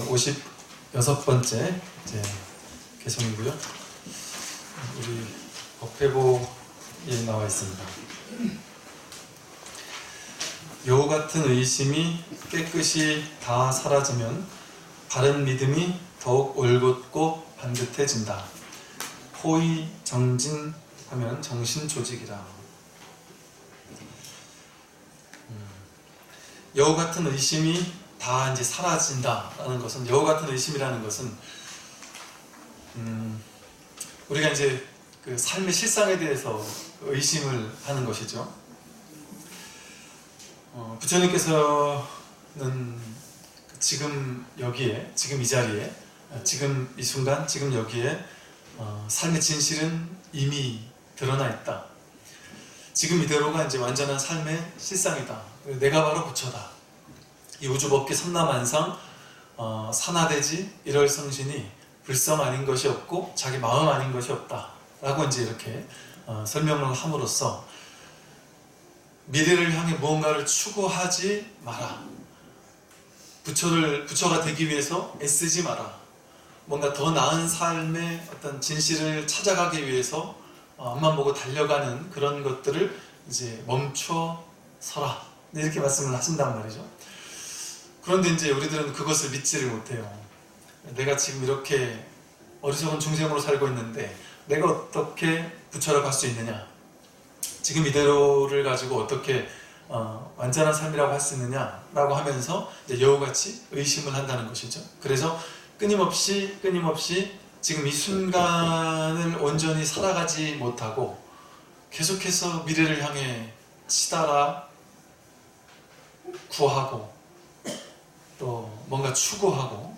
56번째 이제 개송이고요. 우리 법회보에 나와 있습니다. 여우 같은 의심이 깨끗이 다 사라지면 바른 믿음이 더욱 올곧고 반듯해진다. 호의 정진하면 정신조직이라. 여우 같은 의심이 다 이제 사라진다라는 것은, 여우 같은 의심이라는 것은 우리가 이제 그 삶의 실상에 대해서 의심을 하는 것이죠. 부처님께서는 지금 여기에, 지금 이 자리에, 지금 이 순간, 지금 여기에 삶의 진실은 이미 드러나 있다. 지금 이대로가 이제 완전한 삶의 실상이다. 내가 바로 부처다. 이 우주법계 삼라만상 산하대지 일월성신이 불성 아닌 것이 없고 자기 마음 아닌 것이 없다 라고 이제 이렇게 설명을 함으로써 미래를 향해 무언가를 추구하지 마라. 부처가 되기 위해서 애쓰지 마라. 뭔가 더 나은 삶의 어떤 진실을 찾아가기 위해서 앞만 보고 달려가는 그런 것들을 이제 멈춰 서라. 이렇게 말씀을 하신단 말이죠. 그런데 이제 우리들은 그것을 믿지를 못해요. 내가 지금 이렇게 어리석은 중생으로 살고 있는데 내가 어떻게 부처라고 할 수 있느냐? 지금 이대로를 가지고 어떻게 완전한 삶이라고 할 수 있느냐라고 하면서 이제 여우같이 의심을 한다는 것이죠. 그래서 끊임없이 지금 이 순간을 온전히 살아가지 못하고 계속해서 미래를 향해 치달아 구하고 또 뭔가 추구하고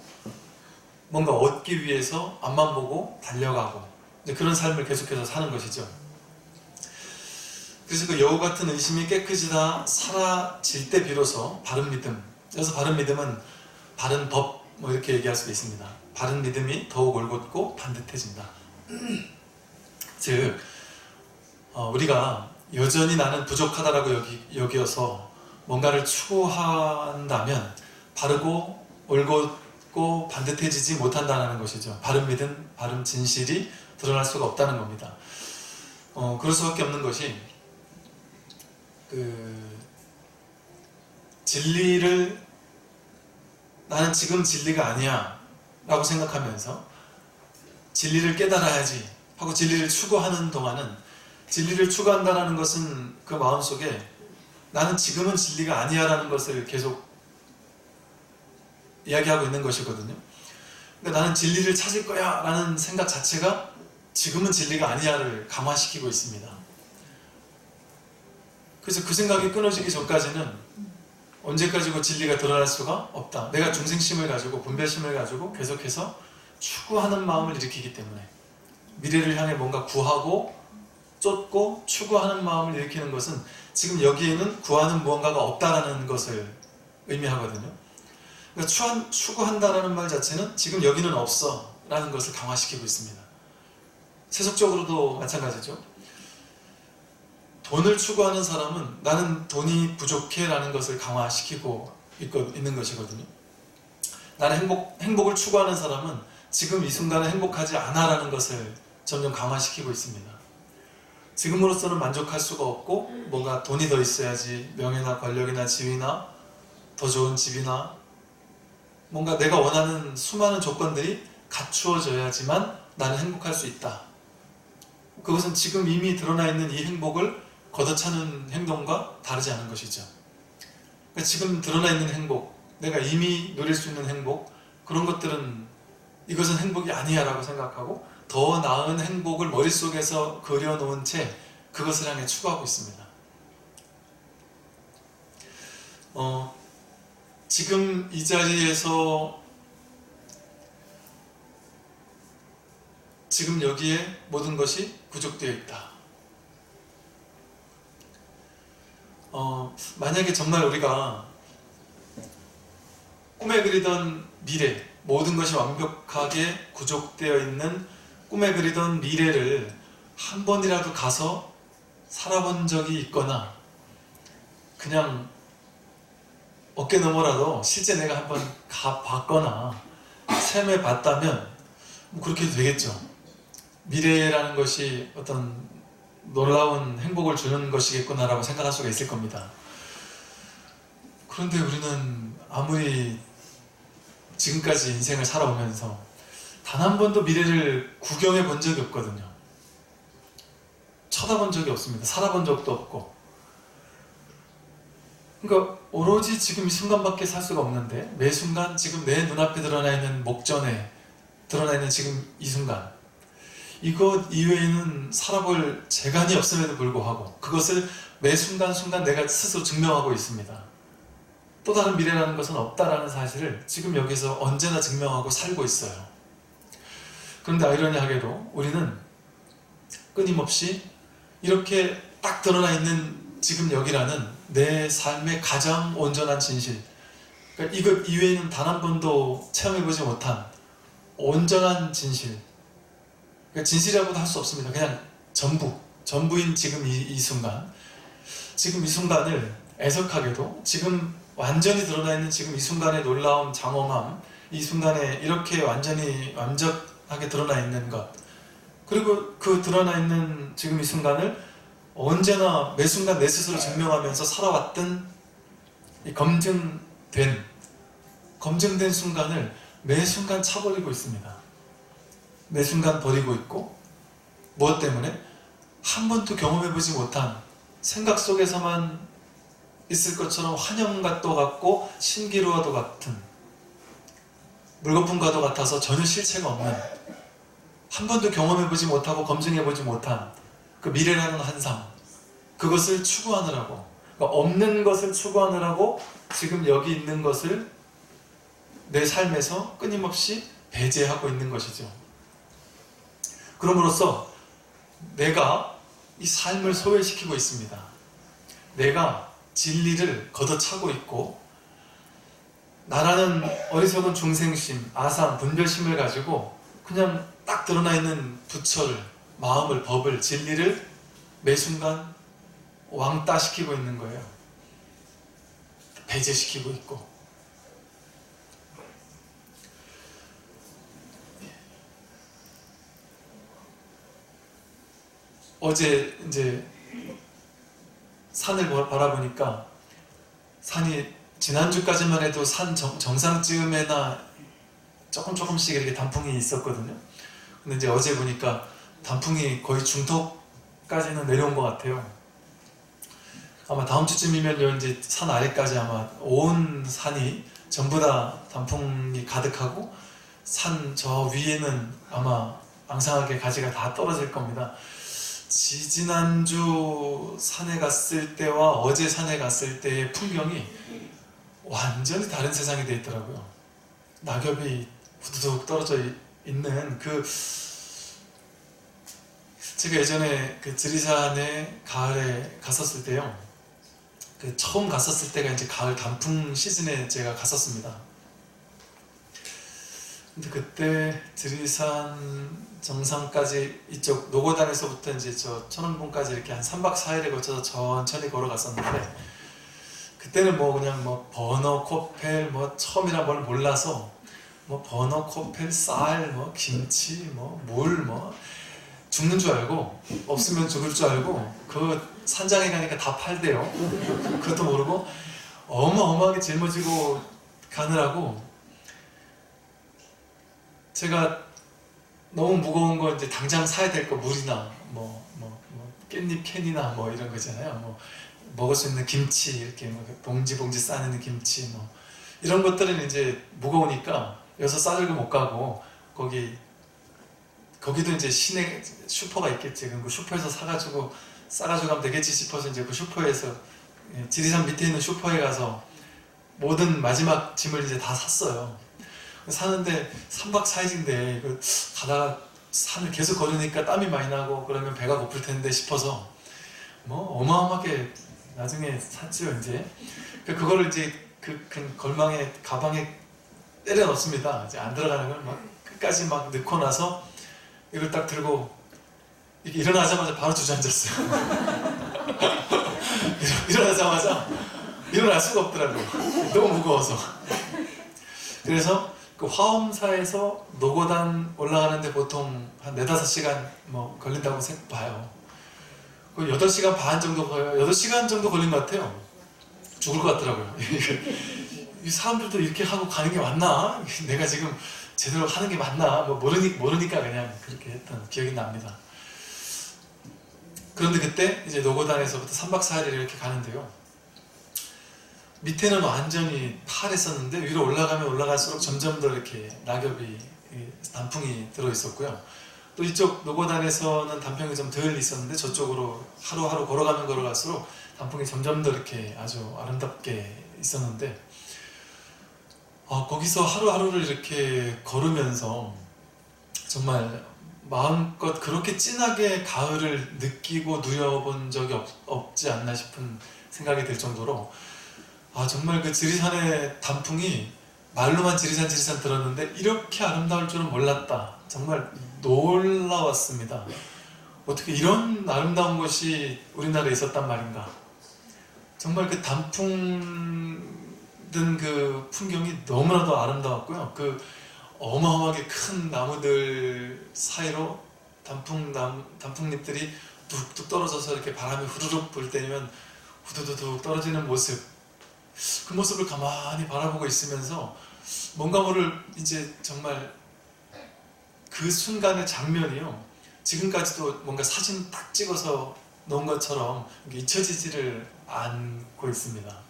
뭔가 얻기 위해서 앞만 보고 달려가고 그런 삶을 계속해서 사는 것이죠. 그래서 그 여우 같은 의심이 깨끗이 다 사라질 때 비로소 바른 믿음, 그래서 바른 믿음은 바른 법 뭐 이렇게 얘기할 수도 있습니다. 바른 믿음이 더욱 올곧고 반듯해진다. 즉 우리가 여전히 나는 부족하다라고 여기어서 뭔가를 추구한다면 바르고 올곧고 반듯해지지 못한다는 것이죠. 바른 믿음, 바른 진실이 드러날 수가 없다는 겁니다. 그럴 수밖에 없는 것이 진리를 나는 지금 진리가 아니야 라고 생각하면서 진리를 깨달아야지 하고 진리를 추구하는 동안은, 진리를 추구한다는 것은 그 마음속에 나는 지금은 진리가 아니야 라는 것을 계속 이야기하고 있는 것이거든요. 그러니까 나는 진리를 찾을 거야 라는 생각 자체가 지금은 진리가 아니야를 강화시키고 있습니다. 그래서 그 생각이 끊어지기 전까지는 언제까지고 진리가 드러날 수가 없다. 내가 중생심을 가지고 분별심을 가지고 계속해서 추구하는 마음을 일으키기 때문에, 미래를 향해 뭔가 구하고 쫓고 추구하는 마음을 일으키는 것은 지금 여기에는 구하는 무언가가 없다라는 것을 의미하거든요. 그러니까 추구한다라는 말 자체는 지금 여기는 없어 라는 것을 강화시키고 있습니다. 세속적으로도 마찬가지죠. 돈을 추구하는 사람은 나는 돈이 부족해 라는 것을 강화시키고 있는 것이거든요. 나는 행복을 추구하는 사람은 지금 이 순간에 행복하지 않아 라는 것을 점점 강화시키고 있습니다. 지금으로서는 만족할 수가 없고 뭔가 돈이 더 있어야지, 명예나 권력이나 지위나 더 좋은 집이나 뭔가 내가 원하는 수많은 조건들이 갖추어져야지만 나는 행복할 수 있다. 그것은 지금 이미 드러나 있는 이 행복을 걷어차는 행동과 다르지 않은 것이죠. 그러니까 지금 드러나 있는 행복, 내가 이미 누릴 수 있는 행복, 그런 것들은 이것은 행복이 아니야 라고 생각하고 더 나은 행복을 머릿속에서 그려놓은 채 그것을 향해 추구하고 있습니다. 지금 이 자리에서 지금 여기에 모든 것이 구족되어 있다. 만약에 정말 우리가 꿈에 그리던 미래, 모든 것이 완벽하게 구족되어 있는 꿈에 그리던 미래를 한 번이라도 가서 살아본 적이 있거나 그냥 어깨 너머라도 실제 내가 한번 가봤거나 체험해 봤다면 뭐 그렇게 해도 되겠죠. 미래라는 것이 어떤 놀라운 행복을 주는 것이겠구나라고 생각할 수가 있을 겁니다. 그런데 우리는 아무리 지금까지 인생을 살아오면서 단 한 번도 미래를 구경해 본 적이 없거든요. 쳐다본 적이 없습니다. 살아본 적도 없고. 그러니까 오로지 지금 이 순간밖에 살 수가 없는데 매 순간 지금 내 눈앞에 드러나 있는 목전에 드러나 있는 지금 이 순간, 이것 이외에는 살아볼 재간이 없음에도 불구하고 그것을 매 순간순간 내가 스스로 증명하고 있습니다. 또 다른 미래라는 것은 없다라는 사실을 지금 여기서 언제나 증명하고 살고 있어요. 그런데 아이러니하게도 우리는 끊임없이 이렇게 딱 드러나 있는 지금 여기라는 내 삶의 가장 온전한 진실, 그러니까 이것 이외에는 단 한 번도 체험해보지 못한 온전한 진실, 그러니까 진실이라고도 할 수 없습니다. 그냥 전부인 지금 이 순간, 지금 이 순간을 애석하게도 지금 완전히 드러나 있는 지금 이 순간의 놀라움, 장엄함, 이 순간에 이렇게 완전히 완벽하게 드러나 있는 것, 그리고 그 드러나 있는 지금 이 순간을 언제나 매 순간 내 스스로 증명하면서 살아왔던 이 검증된 순간을 매 순간 차버리고 있습니다. 매 순간 버리고 있고, 무엇 때문에? 한 번도 경험해보지 못한 생각 속에서만 있을 것처럼 환영과도 같고 신기루와도 같은, 물거품과도 같아서 전혀 실체가 없는, 한 번도 경험해보지 못하고 검증해보지 못한 그 미래라는 한상, 그것을 추구하느라고, 그러니까 없는 것을 추구하느라고 지금 여기 있는 것을 내 삶에서 끊임없이 배제하고 있는 것이죠. 그럼으로써 내가 이 삶을 소외시키고 있습니다. 내가 진리를 걷어차고 있고, 나라는 어리석은 중생심, 아상, 분별심을 가지고 그냥 딱 드러나 있는 부처를, 마음을, 법을, 진리를 매 순간 왕따시키고 있는 거예요. 배제시키고 있고. 어제 이제 산을 바라보니까, 산이 지난주까지만 해도 산 정상쯤에나 조금씩 이렇게 단풍이 있었거든요. 근데 이제 어제 보니까 단풍이 거의 중턱까지는 내려온 것 같아요. 아마 다음 주쯤이면 이제 산 아래까지 아마 온 산이 전부 다 단풍이 가득하고, 산 저 위에는 아마 앙상하게 가지가 다 떨어질 겁니다. 지지난주 산에 갔을 때와 어제 산에 갔을 때의 풍경이 완전히 다른 세상이 되어 있더라고요. 낙엽이 후두둑 떨어져 있는 제가 예전에 그 지리산에 가을에 갔었을 때요, 처음 갔었을 때가 이제 가을 단풍 시즌에 제가 갔었습니다. 근데 그때 지리산 정상까지 이쪽 노고단에서부터 이제 저 천원봉까지 이렇게 한 3박 4일에 걸쳐서 천천히 걸어갔었는데, 그때는 뭐 그냥 뭐 버너, 코펠, 뭐 처음이라 뭘 몰라서 뭐 버너, 코펠, 쌀, 뭐 김치, 뭐 물, 뭐 죽는 줄 알고, 없으면 죽을 줄 알고, 그 산장에 가니까 다 팔대요. 그것도 모르고 어마어마하게 짊어지고 가느라고, 제가 너무 무거운 거 이제 당장 사야 될 거, 물이나 뭐 깻잎 캔이나 뭐 이런 거잖아요. 뭐 먹을 수 있는 김치, 이렇게 뭐 봉지 싸는 김치, 뭐 이런 것들은 이제 무거우니까 여기서 싸들고 못 가고, 거기도 이제 시내 슈퍼가 있겠지. 그 슈퍼에서 싸가지고 가면 되겠지 싶어서 이제 그 슈퍼에서, 지리산 밑에 있는 슈퍼에 가서 모든 마지막 짐을 이제 다 샀어요. 사는데 3박 4일인데 가다가 산을 계속 걸으니까 땀이 많이 나고 그러면 배가 고플 텐데 싶어서 뭐 어마어마하게 나중에 샀죠. 이제 그거를 이제 그 걸망에 가방에 때려 넣습니다. 이제 안 들어가는 걸 막 끝까지 막 넣고 나서 이걸 딱 들고 이렇게 일어나자마자 바로 주저앉았어요. 일어나자마자 일어날 수가 없더라고. 너무 무거워서. 그래서 그 화엄사에서 노고단 올라가는데 보통 한 4-5시간 뭐 걸린다고 봐요. 8시간 반 정도 걸려요. 8시간 정도 걸린 것 같아요. 죽을 것 같더라고요. 이 사람들도 이렇게 하고 가는 게 맞나? 내가 지금 제대로 하는 게 맞나? 뭐 모르니까 그냥 그렇게 했던 기억이 납니다. 그런데 그때 이제 노고단에서부터 3박 4일 이렇게 가는데요. 밑에는 완전히 파랬었는데 위로 올라가면 올라갈수록 점점 더 이렇게 낙엽이, 단풍이 들어있었고요. 또 이쪽 노고단에서는 단풍이 좀 덜 있었는데 저쪽으로 하루하루 걸어가면 걸어갈수록 단풍이 점점 더 이렇게 아주 아름답게 있었는데 거기서 하루하루를 이렇게 걸으면서 정말 마음껏 그렇게 진하게 가을을 느끼고 누려본 적이 없지 않나 싶은 생각이 들 정도로 정말 그 지리산의 단풍이 말로만 지리산 들었는데 이렇게 아름다울 줄은 몰랐다. 정말 놀라웠습니다. 어떻게 이런 아름다운 것이 우리나라에 있었단 말인가. 정말 그 단풍 든 그 풍경이 너무나도 아름다웠고요. 그 어마어마하게 큰 나무들 사이로 단풍잎들이 뚝뚝 떨어져서 이렇게 바람이 후루룩 불 때면 후두두둑 떨어지는 모습, 그 모습을 가만히 바라보고 있으면서 뭔가 모를 이제 정말 그 순간의 장면이요, 지금까지도 뭔가 사진 딱 찍어서 놓은 것처럼 잊혀지지를 않고 있습니다.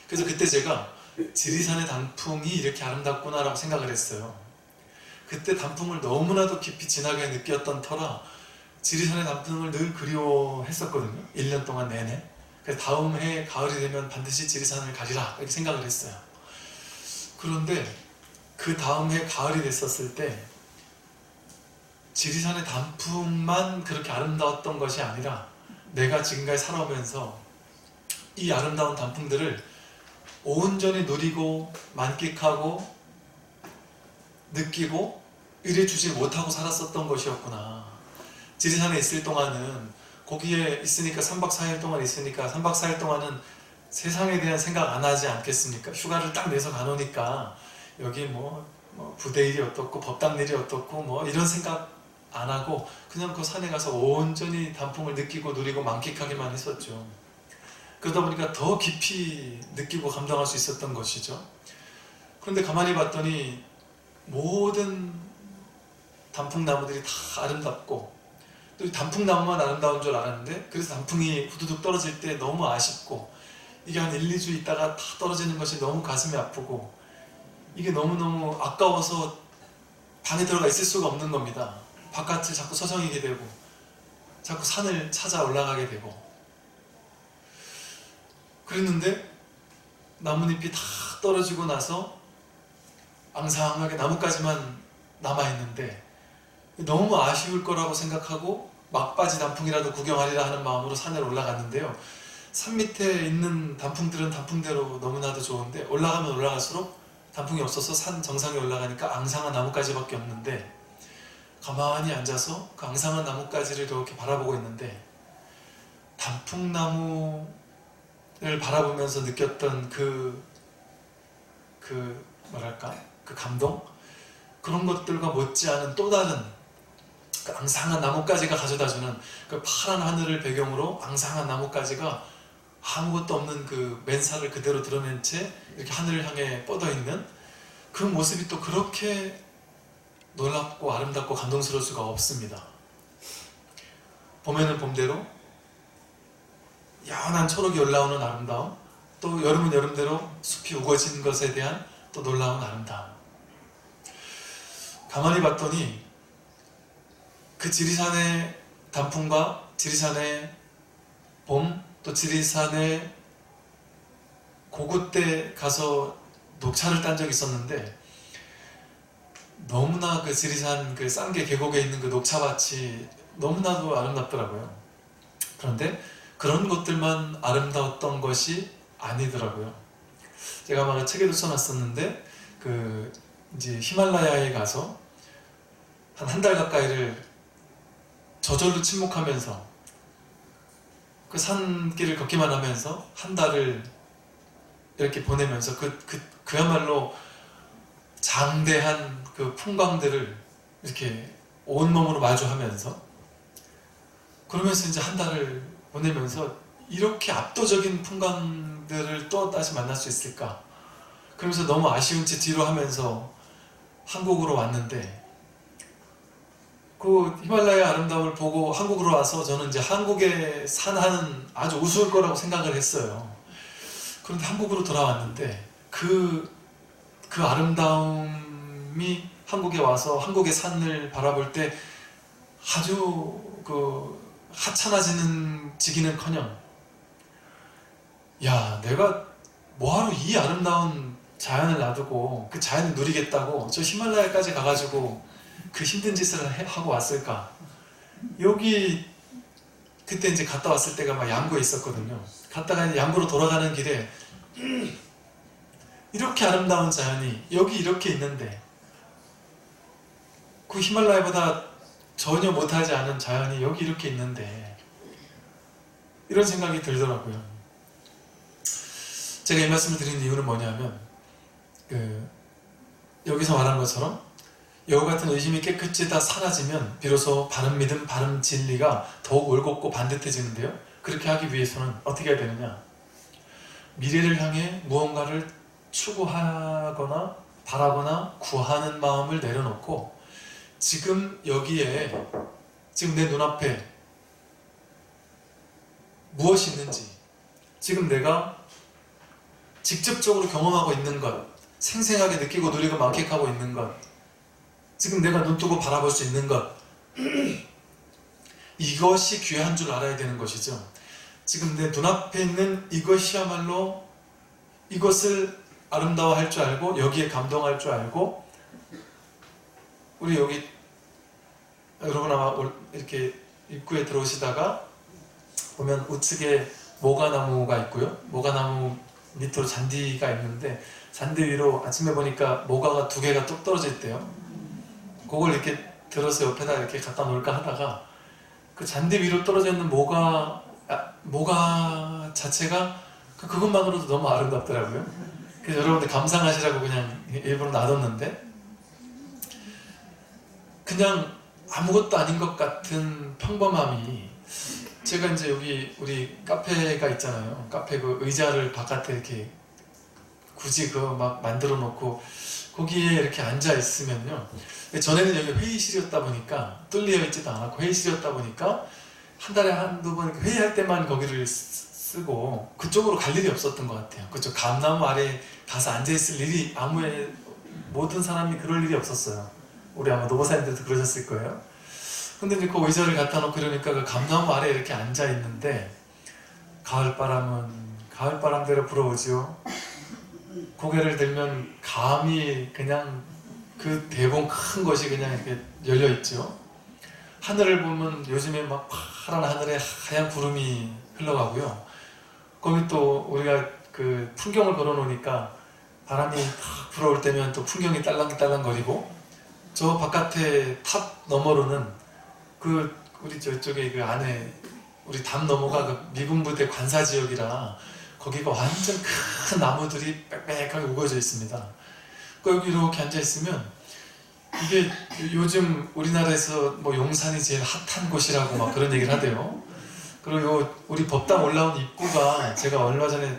그래서 그때 제가 지리산의 단풍이 이렇게 아름답구나라고 생각을 했어요. 그때 단풍을 너무나도 깊이 진하게 느꼈던 터라 지리산의 단풍을 늘 그리워했었거든요. 1년 동안 내내. 그래서 다음 해 가을이 되면 반드시 지리산을 가리라 이렇게 생각을 했어요. 그런데 그 다음 해 가을이 됐었을 때 지리산의 단풍만 그렇게 아름다웠던 것이 아니라 내가 지금까지 살아오면서 이 아름다운 단풍들을 온전히 누리고 만끽하고 느끼고 이래주지 못하고 살았었던 것이었구나. 지리산에 있을 동안은 거기에 있으니까 3박 4일 동안 있으니까 3박 4일 동안은 세상에 대한 생각 안 하지 않겠습니까? 휴가를 딱 내서 가놓으니까 여기 뭐 부대일이 어떻고 법당일이 어떻고 뭐 이런 생각 안 하고 그냥 그 산에 가서 온전히 단풍을 느끼고 누리고 만끽하기만 했었죠. 그러다 보니까 더 깊이 느끼고 감당할 수 있었던 것이죠. 그런데 가만히 봤더니 모든 단풍나무들이 다 아름답고 또 단풍나무만 아름다운 줄 알았는데 그래서 단풍이 후두둑 떨어질 때 너무 아쉽고 이게 한 1-2주 있다가 다 떨어지는 것이 너무 가슴이 아프고 이게 너무너무 아까워서 방에 들어가 있을 수가 없는 겁니다. 바깥을 자꾸 서성이게 되고 자꾸 산을 찾아 올라가게 되고 그랬는데 나뭇잎이 다 떨어지고 나서 앙상하게 나뭇가지만 남아있는데 너무 아쉬울 거라고 생각하고 막바지 단풍이라도 구경하리라 하는 마음으로 산에 올라갔는데요. 산 밑에 있는 단풍들은 단풍대로 너무나도 좋은데 올라가면 올라갈수록 단풍이 없어서 산 정상에 올라가니까 앙상한 나뭇가지밖에 없는데 가만히 앉아서 그 앙상한 나뭇가지를 이렇게 바라보고 있는데 단풍나무를 바라보면서 느꼈던 그 뭐랄까 그 감동? 그런 것들과 못지않은 또 다른 그 앙상한 나뭇가지가 가져다주는 그 파란 하늘을 배경으로 앙상한 나뭇가지가 아무것도 없는 그 맨살을 그대로 드러낸 채 이렇게 하늘을 향해 뻗어있는 그 모습이 또 그렇게 놀랍고 아름답고 감동스러울 수가 없습니다. 봄에는 봄대로 연한 초록이 올라오는 아름다움, 또 여름은 여름대로 숲이 우거진 것에 대한 또 놀라운 아름다움. 가만히 봤더니 그 지리산의 단풍과 지리산의 봄, 또 지리산의 고구 때 가서 녹차를 딴 적이 있었는데 너무나 그 지리산 그 쌍계 계곡에 있는 그 녹차밭이 너무나도 아름답더라고요. 그런데 그런 것들만 아름다웠던 것이 아니더라고요. 제가 아마 책에도 써놨었는데 그 이제 히말라야에 가서 한 달 가까이를 저절로 침묵하면서 그 산길을 걷기만 하면서 한 달을 이렇게 보내면서 그야말로 장대한 그 풍광들을 이렇게 온몸으로 마주하면서 그러면서 이제 한 달을 보내면서 이렇게 압도적인 풍광들을 또 다시 만날 수 있을까? 그러면서 너무 아쉬운 채 뒤로 하면서 한국으로 왔는데 그 히말라야 아름다움을 보고 한국으로 와서 저는 이제 한국의 산하는 아주 우스울 거라고 생각을 했어요. 그런데 한국으로 돌아왔는데 그 아름다움이 한국에 와서 한국의 산을 바라볼 때 아주 하찮아지기는커녕 야, 내가 뭐하러 이 아름다운 자연을 놔두고 그 자연을 누리겠다고 저 히말라야까지 가가지고 그 힘든 짓을 하고 왔을까? 여기 그때 이제 갔다 왔을 때가 막 양구에 있었거든요. 갔다가 양구로 돌아가는 길에 이렇게 아름다운 자연이 여기 이렇게 있는데 그 히말라야보다 전혀 못하지 않은 자연이 여기 이렇게 있는데 이런 생각이 들더라고요. 제가 이 말씀을 드리는 이유는 뭐냐면 여기서 말한 것처럼 여우 같은 의심이 깨끗이 다 사라지면 비로소 바른 믿음, 바른 진리가 더욱 올곧고 반듯해지는데요. 그렇게 하기 위해서는 어떻게 해야 되느냐? 미래를 향해 무언가를 추구하거나 바라거나 구하는 마음을 내려놓고 지금 여기에 지금 내 눈앞에 무엇이 있는지 지금 내가 직접적으로 경험하고 있는 것, 생생하게 느끼고 누리고 만끽하고 있는 것, 지금 내가 눈뜨고 바라볼 수 있는 것, 이것이 귀한 줄 알아야 되는 것이죠. 지금 내 눈앞에 있는 이것이야말로 이것을 아름다워할 줄 알고 여기에 감동할 줄 알고 우리 여기 여러분 아마 이렇게 입구에 들어오시다가 보면 우측에 모가나무가 있고요. 모가나무 밑으로 잔디가 있는데 잔디 위로 아침에 보니까 모가가 2개가 뚝 떨어져 있대요. 그걸 이렇게 들어서 옆에다 이렇게 갖다 놓을까 하다가 그 잔디 위로 떨어져 있는 모가 자체가 그것만으로도 너무 아름답더라고요. 그래서 여러분들 감상하시라고 그냥 일부러 놔뒀는데 그냥 아무것도 아닌 것 같은 평범함이 제가 이제 여기 우리 카페가 있잖아요. 카페 그 의자를 바깥에 이렇게 굳이 막 만들어 놓고 거기에 이렇게 앉아 있으면요. 전에는 여기 회의실이었다 보니까 뚫려 있지도 않았고 회의실이었다 보니까 한 달에 한두 번 회의할 때만 거기를 쓰고 그쪽으로 갈 일이 없었던 것 같아요. 그쪽 감나무 아래 가서 앉아 있을 일이 모든 사람이 그럴 일이 없었어요. 우리 아마 노보사님들도 그러셨을 거예요. 근데 이제 그 의자를 갖다 놓고 그러니까 그 감나무 아래 이렇게 앉아 있는데 가을바람은 가을바람대로 불어오지요. 고개를 들면 감이 그냥 그 대봉 큰 것이 그냥 이렇게 열려 있죠. 하늘을 보면 요즘에 막 파란 하늘에 하얀 구름이 흘러가고요. 거기 또 우리가 그 풍경을 걸어 놓으니까 바람이 탁 불어올 때면 또 풍경이 딸랑딸랑거리고 저 바깥에 탑 너머로는 우리 저쪽에 그 안에 우리 담 너머가 그 미군 부대 관사 지역이라 거기가 완전 큰 나무들이 빽빽하게 우거져 있습니다. 여기 이렇게 앉아 있으면 이게 요즘 우리나라에서 뭐 용산이 제일 핫한 곳이라고 막 그런 얘기를 하대요. 그리고 우리 법당 올라온 입구가 제가 얼마 전에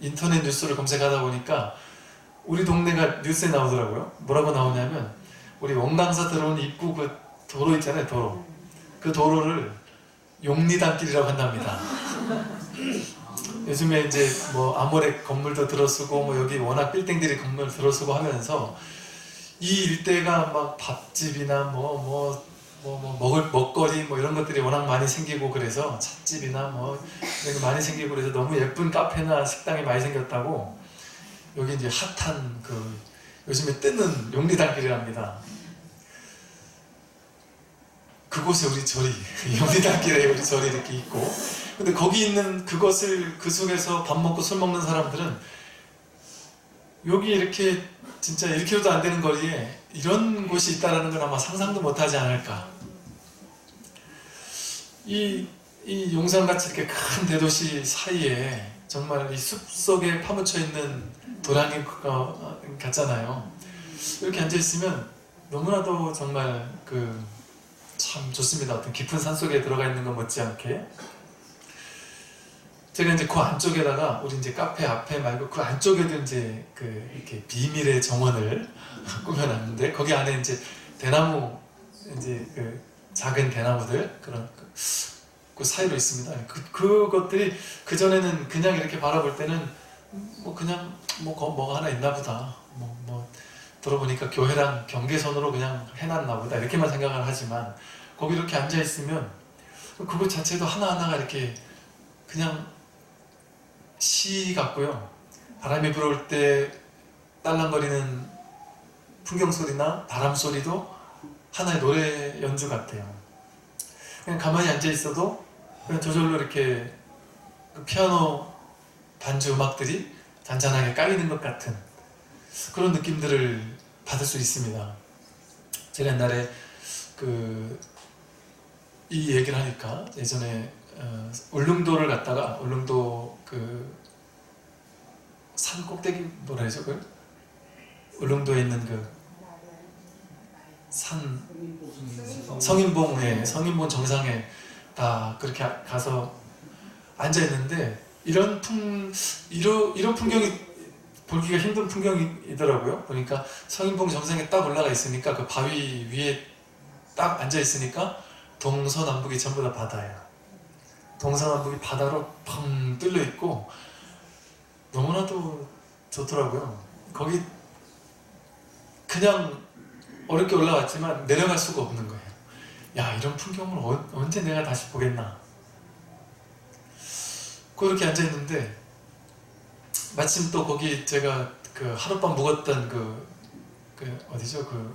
인터넷 뉴스를 검색하다 보니까 우리 동네가 뉴스에 나오더라고요. 뭐라고 나오냐면 우리 원광사 들어온 입구 그 도로 있잖아요. 도로. 그 도로를 용리단길이라고 한답니다. 요즘에 이제 뭐 아모레 건물도 들어서고 뭐 여기 워낙 빌딩들이 건물 들어서고 하면서 이 일대가 막 밥집이나 먹을 먹거리 뭐 이런 것들이 워낙 많이 생기고 그래서 찻집이나 뭐 이런 거 많이 생기고 그래서 너무 예쁜 카페나 식당이 많이 생겼다고 여기 이제 핫한 그 요즘에 뜨는 용리단길이랍니다. 그곳에 우리 절이 용리단길에 우리 절이 이렇게 있고 근데 거기 있는 그 속에서 밥 먹고 술 먹는 사람들은 여기 이렇게 진짜 1km도 안 되는 거리에 이런 곳이 있다는 건 아마 상상도 못하지 않을까. 이 이 용산같이 이렇게 큰 대도시 사이에 정말 이 숲속에 파묻혀 있는 도량이 같잖아요. 이렇게 앉아있으면 너무나도 정말 참 좋습니다. 어떤 깊은 산속에 들어가 있는 것 못지않게. 제가 이제 그 안쪽에다가 우리 이제 카페 앞에 말고 그 안쪽에도 이제 이렇게 비밀의 정원을 꾸며놨는데, 거기 안에 이제 대나무, 이제 작은 대나무들 그런 그 사이로 있습니다. 그것들이 그 전에는 그냥 이렇게 바라볼 때는 그냥 뭐가 하나 있나 보다. 들어보니까 교회랑 경계선으로 그냥 해놨나 보다 이렇게만 생각을 하지만, 거기 이렇게 앉아 있으면 그것 자체도 하나하나가 이렇게 그냥 시 같고요. 바람이 불어올 때 딸랑거리는 풍경 소리나 바람 소리도 하나의 노래 연주 같아요. 그냥 가만히 앉아 있어도 그냥 저절로 이렇게 피아노 반주 음악들이 잔잔하게 깔리는 것 같은 그런 느낌들을 받을 수 있습니다. 제가 옛날에 이 얘기를 하니까, 예전에 울릉도를 갔다가, 울릉도 산 꼭대기 뭐라 해죠? 울릉도에 있는 산 성인봉 정상에 다 그렇게 가서 앉아 있는데, 이런 풍경이 보기가 힘든 풍경이더라고요. 보니까 성인봉 정상에 딱 올라가 있으니까 그 바위 위에 딱 앉아 있으니까 동서남북이 전부 다 바다예요. 동서남북이 바다로 펑 뚫려 있고 너무나도 좋더라고요. 거기 그냥 어렵게 올라왔지만 내려갈 수가 없는 거예요. 야, 이런 풍경을 언제 내가 다시 보겠나. 그렇게 앉아 있는데, 마침 또 거기 제가 하룻밤 묵었던 어디죠?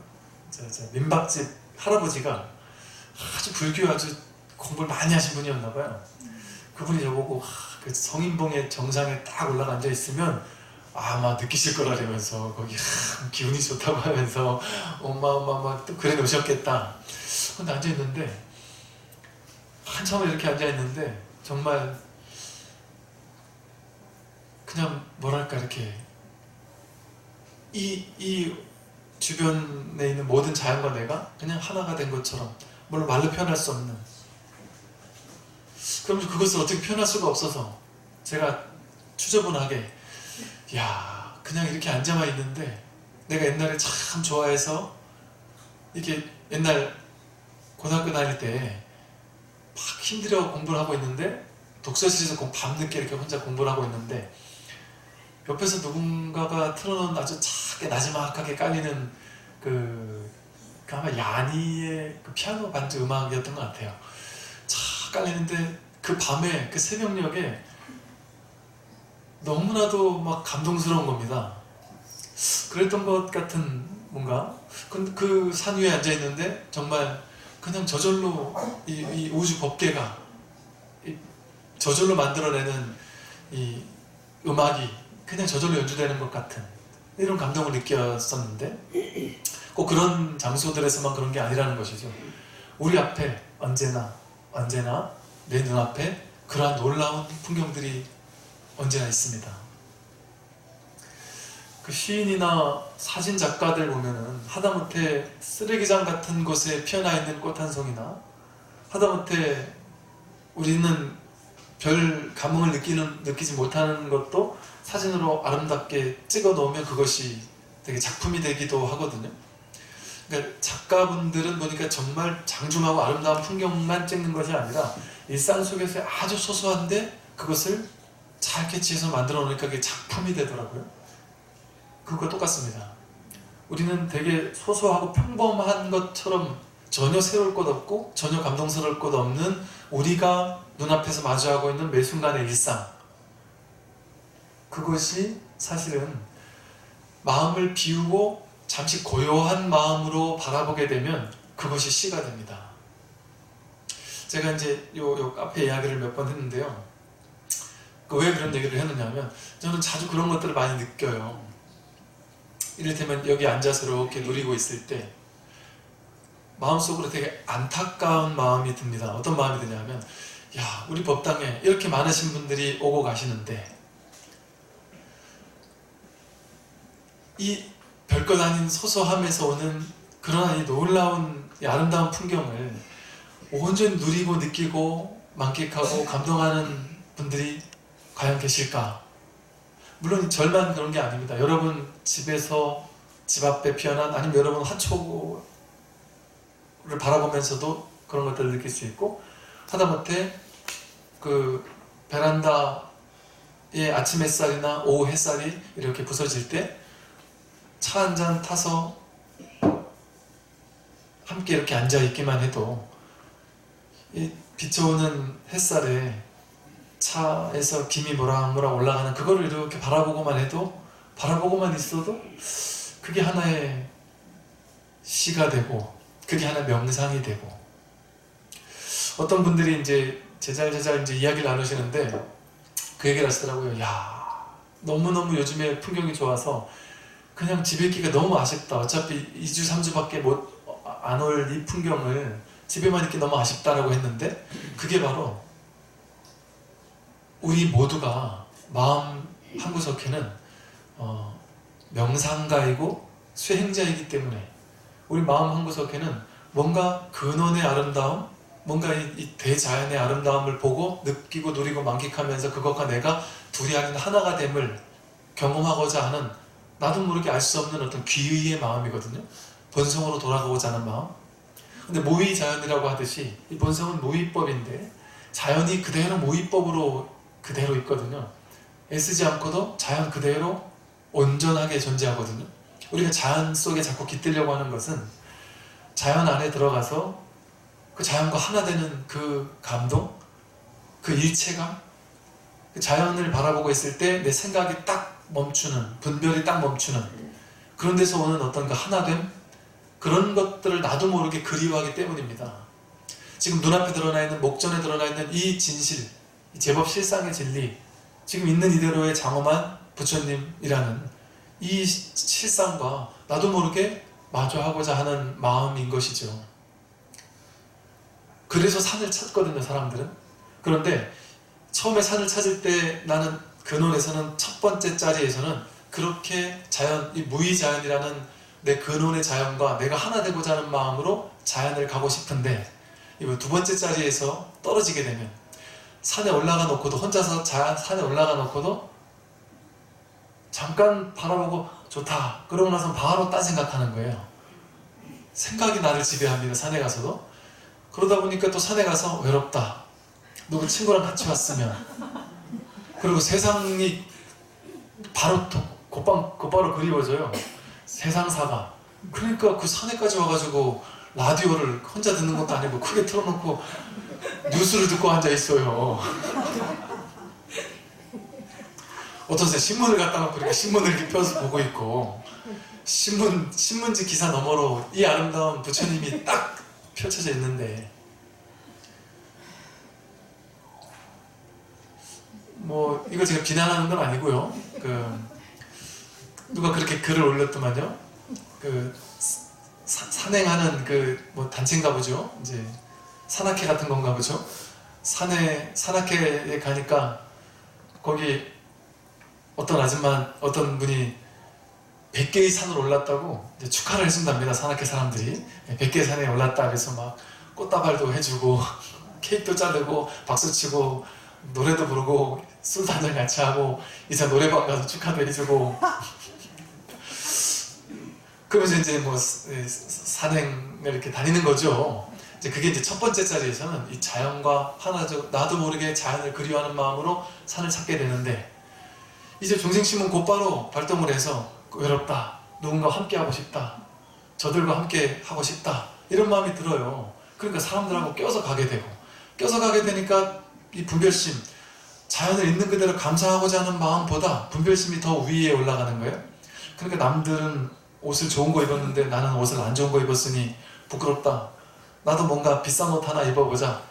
민박집 할아버지가 아주 불교 아주 공부를 많이 하신 분이었나 봐요. 그분이 저보고 그 성인봉의 정상에 딱 올라가 앉아 있으면 아마 느끼실 거라면서 거기 기운이 좋다고 하면서 엄마 또 그래 놓으셨겠다. 근데 앉아 있는데, 한참을 이렇게 앉아 있는데 정말 그냥 뭐랄까, 이렇게 이 주변에 있는 모든 자연과 내가 그냥 하나가 된 것처럼, 물론 말로 표현할 수 없는, 그럼 그것을 어떻게 표현할 수가 없어서 제가 추저분하게, 야, 그냥 이렇게 앉아만 있는데 내가 옛날에 참 좋아해서 이렇게 옛날 고등학교 다닐 때 막 힘들어 공부를 하고 있는데, 독서실에서 밤늦게 이렇게 혼자 공부를 하고 있는데 옆에서 누군가가 틀어놓은 아주 작게 나지막하게 깔리는 아마 야니의 피아노 반주 음악이었던 것 같아요. 착 깔리는데 그 밤에, 그 새벽녘에 너무나도 막 감동스러운 겁니다. 그랬던 것 같은 뭔가, 그 산 위에 앉아 있는데 정말 그냥 저절로 이 우주 법계가 저절로 만들어내는 이 음악이 그냥 저절로 연주되는 것 같은 이런 감동을 느꼈었는데, 꼭 그런 장소들에서만 그런 게 아니라는 것이죠. 우리 앞에 언제나 내 눈앞에 그러한 놀라운 풍경들이 언제나 있습니다. 그 시인이나 사진 작가들 보면은 하다못해 쓰레기장 같은 곳에 피어나 있는 꽃 한 송이나, 하다못해 우리는 별 감흥을 느끼지 못하는 것도 사진으로 아름답게 찍어 놓으면 그것이 되게 작품이 되기도 하거든요. 그러니까 작가분들은 보니까 정말 장중하고 아름다운 풍경만 찍는 것이 아니라 일상 속에서 아주 소소한데 그것을 잘 캐치해서 만들어 놓으니까 그게 작품이 되더라고요. 그것과 똑같습니다. 우리는 되게 소소하고 평범한 것처럼 전혀 새로울 것 없고 전혀 감동스러울 것 없는 우리가 눈앞에서 마주하고 있는 매 순간의 일상, 그것이 사실은 마음을 비우고 잠시 고요한 마음으로 바라보게 되면 그것이 시가 됩니다. 제가 이제 요 카페 이야기를 몇 번 했는데요. 왜 그런 얘기를 했느냐면, 저는 자주 그런 것들을 많이 느껴요. 이를테면 여기 앉아서 이렇게 누리고 있을 때 마음속으로 되게 안타까운 마음이 듭니다. 어떤 마음이 드냐면, 야, 우리 법당에 이렇게 많으신 분들이 오고 가시는데 이 별것 아닌 소소함에서 오는 그러나 이 놀라운 이 아름다운 풍경을 온전히 누리고 느끼고 만끽하고 감동하는 분들이 과연 계실까? 물론 절만 그런 게 아닙니다. 여러분 집에서 집 앞에 피어난, 아니면 여러분 화초를 바라보면서도 그런 것들을 느낄 수 있고, 하다못해 그 베란다에 아침 햇살이나 오후 햇살이 이렇게 부서질 때 차 한 잔 타서 함께 이렇게 앉아 있기만 해도 이 비춰오는 햇살에 차에서 김이 모락모락 올라가는 그거를 이렇게 바라보고만 해도, 바라보고만 있어도 그게 하나의 시가 되고 그게 하나의 명상이 되고, 어떤 분들이 이제 제잘제잘 이제 이야기를 나누시는데 그 얘기를 하시더라고요. 야, 너무너무 요즘에 풍경이 좋아서 그냥 집에 있기가 너무 아쉽다. 어차피 2주 3주밖에 안 올 이 풍경을 집에만 있기 너무 아쉽다라고 했는데, 그게 바로 우리 모두가 마음 한구석에는 명상가이고 수행자이기 때문에 우리 마음 한구석에는 뭔가 근원의 아름다움, 뭔가 이 대자연의 아름다움을 보고 느끼고 누리고 만끽하면서 그것과 내가 둘이 아닌 하나가 됨을 경험하고자 하는, 나도 모르게 알 수 없는 어떤 귀의의 마음이거든요. 본성으로 돌아가고자 하는 마음. 근데 모의자연이라고 하듯이 이 본성은 모의법인데 자연이 그대로 모의법으로 그대로 있거든요. 애쓰지 않고도 자연 그대로 온전하게 존재하거든요. 우리가 자연 속에 자꾸 깃들려고 하는 것은 자연 안에 들어가서 그 자연과 하나 되는 그 감동, 그 일체감, 그 자연을 바라보고 있을 때 내 생각이 딱 멈추는, 분별이 딱 멈추는 그런 데서 오는 어떤 그 하나됨, 그런 것들을 나도 모르게 그리워하기 때문입니다. 지금 눈앞에 드러나 있는, 목전에 드러나 있는 이 진실, 제법 실상의 진리, 지금 있는 이대로의 장엄한 부처님이라는 이 실상과 나도 모르게 마주하고자 하는 마음인 것이죠. 그래서 산을 찾거든요, 사람들은. 그런데 처음에 산을 찾을 때 나는 근원에서는 첫 번째 자리에서는 그렇게 자연, 이 무의자연이라는 내 근원의 자연과 내가 하나 되고자 하는 마음으로 자연을 가고 싶은데, 이 두 번째 자리에서 떨어지게 되면 산에 올라가 놓고도, 혼자서 산에 올라가 놓고도 잠깐 바라보고 좋다 그러고 나서 바로 딴 생각하는 거예요. 생각이 나를 지배합니다, 산에 가서도. 그러다 보니까 또 산에 가서 외롭다, 누구 친구랑 같이 왔으면, 그리고 세상이 바로 또 곧바로 그리워져요. 세상사가. 그러니까 그 산에까지 와가지고 라디오를 혼자 듣는 것도 아니고 크게 틀어놓고 뉴스를 듣고 앉아있어요. 어떤 새 신문을 갖다 놓고 이렇게 신문을 이렇게 펴서 보고 있고, 신문지 기사 너머로 이 아름다운 부처님이 딱 펼쳐져 있는데, 뭐 이걸 제가 비난하는 건 아니고요. 누가 그렇게 글을 올렸더만요. 산행하는 뭐 단체인가 보죠. 이제 산악회 같은 건가 보죠. 산악회에 가니까 거기 어떤 분이 100개의 산을 올랐다고 이제 축하를 해준답니다. 산악회 사람들이 100개의 산에 올랐다 그래서 막 꽃다발도 해주고 케이크도 자르고 박수치고 노래도 부르고 술도 한잔 같이 하고 이제 노래방 가서 축하도 해주고 그러면서 이제 뭐 산행을 이렇게 다니는 거죠. 이제 그게 이제 첫 번째 자리에서는 이 자연과 하나죠. 나도 모르게 자연을 그리워하는 마음으로 산을 찾게 되는데, 이제 중생심은 곧바로 발동을 해서 외롭다, 누군가와 함께 하고 싶다, 저들과 함께 하고 싶다, 이런 마음이 들어요. 그러니까 사람들하고 껴서 가게 되니까 이 분별심, 자연을 있는 그대로 감사하고자 하는 마음보다 분별심이 더 위에 올라가는 거예요. 그러니까 남들은 옷을 좋은 거 입었는데 나는 옷을 안 좋은 거 입었으니 부끄럽다, 나도 뭔가 비싼 옷 하나 입어보자.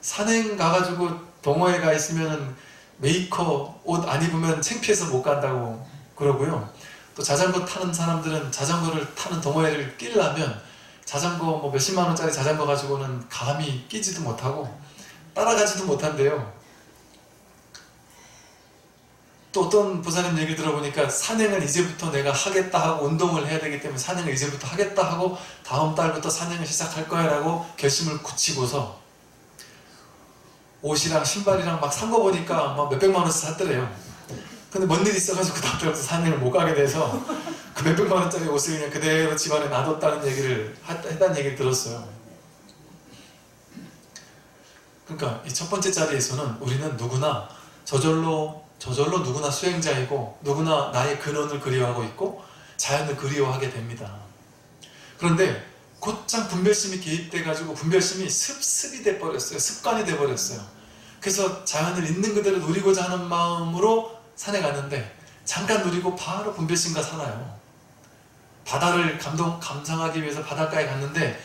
산행 가가지고 동호회 가 있으면 메이커 옷 안 입으면 창피해서 못 간다고 그러고요. 또 자전거 타는 사람들은 자전거를 타는 동호회를 끼려면 자전거 뭐 몇십만 원짜리 자전거 가지고는 감히 끼지도 못하고 따라가지도 못한대요. 또 어떤 보살님 얘기 들어보니까 산행을 이제부터 내가 하겠다 하고 운동을 해야 되기 때문에 산행을 이제부터 하겠다 하고 다음 달부터 산행을 시작할 거야 라고 결심을 굳히고서 옷이랑 신발이랑 막 산 거 보니까 막 몇백만 원씩 샀더래요. 근데 뭔 일이 있어가지고 그 다음 달부터 산행을 못 가게 돼서 그 몇백만 원짜리 옷을 그냥 그대로 집안에 놔뒀다는 얘기를 했다는 얘기를 들었어요. 그러니까 이 첫 번째 자리에서는 우리는 누구나 저절로 누구나 수행자이고 누구나 나의 근원을 그리워하고 있고 자연을 그리워하게 됩니다. 그런데 곧장 분별심이 개입돼가지고 분별심이 습습이 돼버렸어요. 습관이 돼버렸어요. 그래서 자연을 있는 그대로 누리고자 하는 마음으로 산에 갔는데 잠깐 누리고 바로 분별심과 살아요. 바다를 감상하기 위해서 바닷가에 갔는데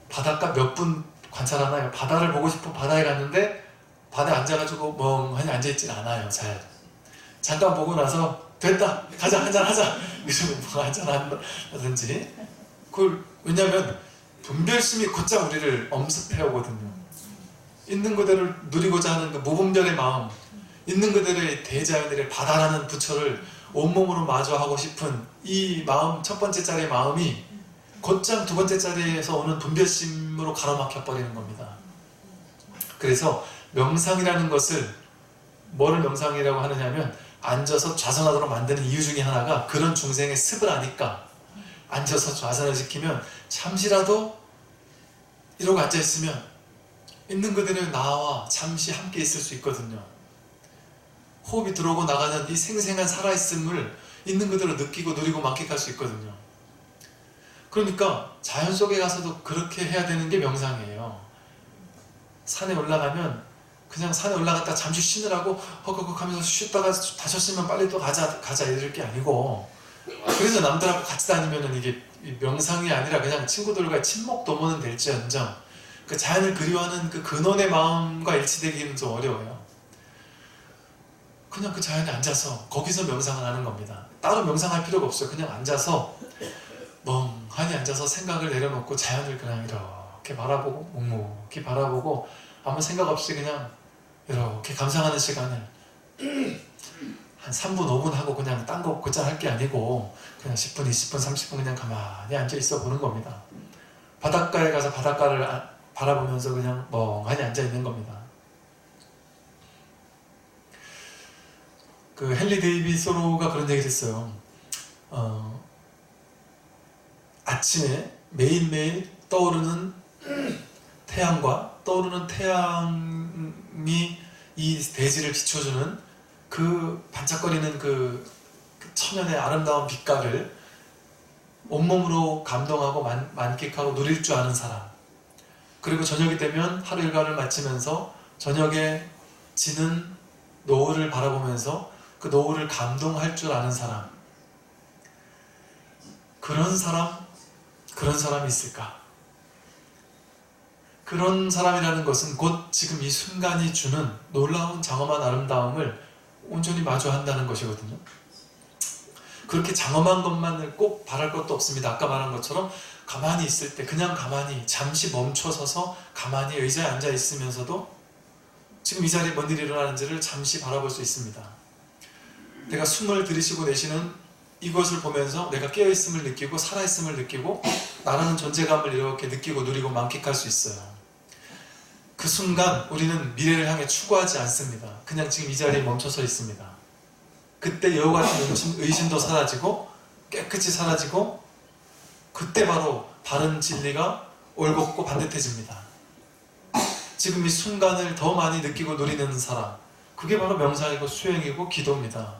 바닷가 몇 분 관찰하나요? 바다를 보고 싶어 바다에 갔는데 바다에 앉아가지고 멍하니 앉아있진 않아요. 잘 잠깐 보고 나서 됐다 가자 한잔하자 이러고 뭐 한잔하든지. 그걸 왜냐하면 분별심이 곧장 우리를 엄습해오거든요. 있는 그대로 누리고자 하는 그 무분별의 마음, 있는 그대로의 대자연의 바다라는 부처를 온몸으로 마주하고 싶은 이 마음, 첫 번째 자리의 마음이 곧장 두 번째 자리에서 오는 분별심으로 가로막혀 버리는 겁니다. 그래서 명상이라는 것을 뭐를 명상이라고 하느냐면 앉아서 좌선하도록 만드는 이유 중에 하나가 그런 중생의 습을 아니까 앉아서 좌선을 시키면 잠시라도 이러고 앉아있으면 있는 그대로의 나와 잠시 함께 있을 수 있거든요. 호흡이 들어오고 나가는 이 생생한 살아있음을 있는 그대로 느끼고 누리고 만끽할 수 있거든요. 그러니까 자연 속에 가서도 그렇게 해야 되는 게 명상이에요. 산에 올라가면 그냥 산에 올라갔다 잠시 쉬느라고 헉헉헉 하면서 쉬다가 다 쉬었으면 빨리 또 가자 이럴 게 아니고, 그래서 남들하고 같이 다니면은 이게 명상이 아니라 그냥 친구들과 친목 도모는 될지언정 그 자연을 그리워하는 그 근원의 마음과 일치되기는 좀 어려워요. 그냥 그 자연에 앉아서 거기서 명상을 하는 겁니다. 따로 명상할 필요가 없어요. 그냥 앉아서 멍하니 앉아서 생각을 내려놓고 자연을 그냥 이렇게 바라보고 묵묵히 바라보고 아무 생각 없이 그냥 이렇게 감상하는 시간을 한 3분 5분 하고 그냥 딴 거 곧장 할 게 아니고 그냥 10분 20분 30분 그냥 가만히 앉아 있어 보는 겁니다. 바닷가에 가서 바닷가를 바라보면서 그냥 멍하니 앉아 있는 겁니다. 그 헨리 데이비드 소로가 그런 얘기를 했어요. 아침에 매일매일 떠오르는 태양과 떠오르는 태양이 이 대지를 비춰주는 그 반짝거리는 그 천연의 아름다운 빛깔을 온몸으로 감동하고 만끽하고 누릴 줄 아는 사람, 그리고 저녁이 되면 하루 일과를 마치면서 저녁에 지는 노을을 바라보면서 그 노을을 감동할 줄 아는 사람, 그런 사람이 있을까? 그런 사람이라는 것은 곧 지금 이 순간이 주는 놀라운 장엄한 아름다움을 온전히 마주한다는 것이거든요. 그렇게 장엄한 것만을 꼭 바랄 것도 없습니다. 아까 말한 것처럼 가만히 있을 때 그냥 가만히 잠시 멈춰서서 가만히 의자에 앉아 있으면서도 지금 이 자리에 뭔 일이 일어나는지를 잠시 바라볼 수 있습니다. 내가 숨을 들이쉬고 내쉬는 이것을 보면서 내가 깨어있음을 느끼고 살아있음을 느끼고 나라는 존재감을 이렇게 느끼고 누리고 만끽할 수 있어요. 그 순간 우리는 미래를 향해 추구하지 않습니다. 그냥 지금 이 자리에 멈춰서 있습니다. 그때 여우 같은 의심도 사라지고 깨끗이 사라지고 그때 바로 바른 진리가 올곧고 반듯해집니다. 지금 이 순간을 더 많이 느끼고 누리는 사람, 그게 바로 명상이고 수행이고 기도입니다.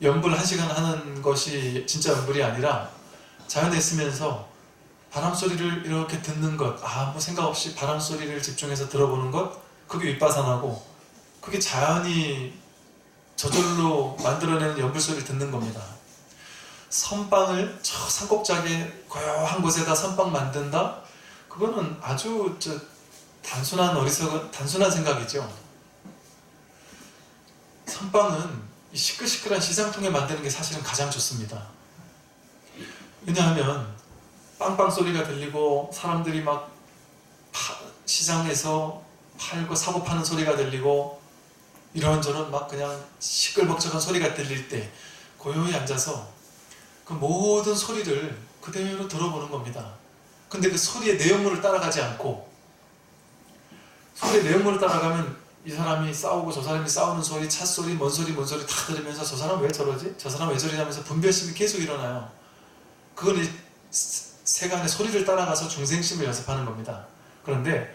연불 1시간 하는 것이 진짜 연불이 아니라 자연에 있으면서 바람소리를 이렇게 듣는 것, 아무 생각 없이 바람소리를 집중해서 들어보는 것, 그게 윗바산하고 그게 자연이 저절로 만들어내는 연불소리를 듣는 겁니다. 선빵을 저 산꼭자기에 고요한 곳에다 선빵 만든다? 그거는 아주 단순한 생각이죠. 선빵은 이 시끌시끌한 시장통에 만드는 게 사실은 가장 좋습니다. 왜냐하면 빵빵 소리가 들리고 사람들이 막 시장에서 팔고 사고 파는 소리가 들리고 이런저런 막 그냥 시끌벅적한 소리가 들릴 때 고요히 앉아서 그 모든 소리를 그대로 들어보는 겁니다. 근데 그 소리의 내용물을 따라가지 않고, 소리의 내용물을 따라가면 이 사람이 싸우고 저 사람이 싸우는 소리, 차 소리, 뭔 소리 다 들으면서 저 사람 왜 저러지? 저 사람 왜 저러지? 하면서 분별심이 계속 일어나요. 그건 이 세간의 소리를 따라가서 중생심을 연습하는 겁니다. 그런데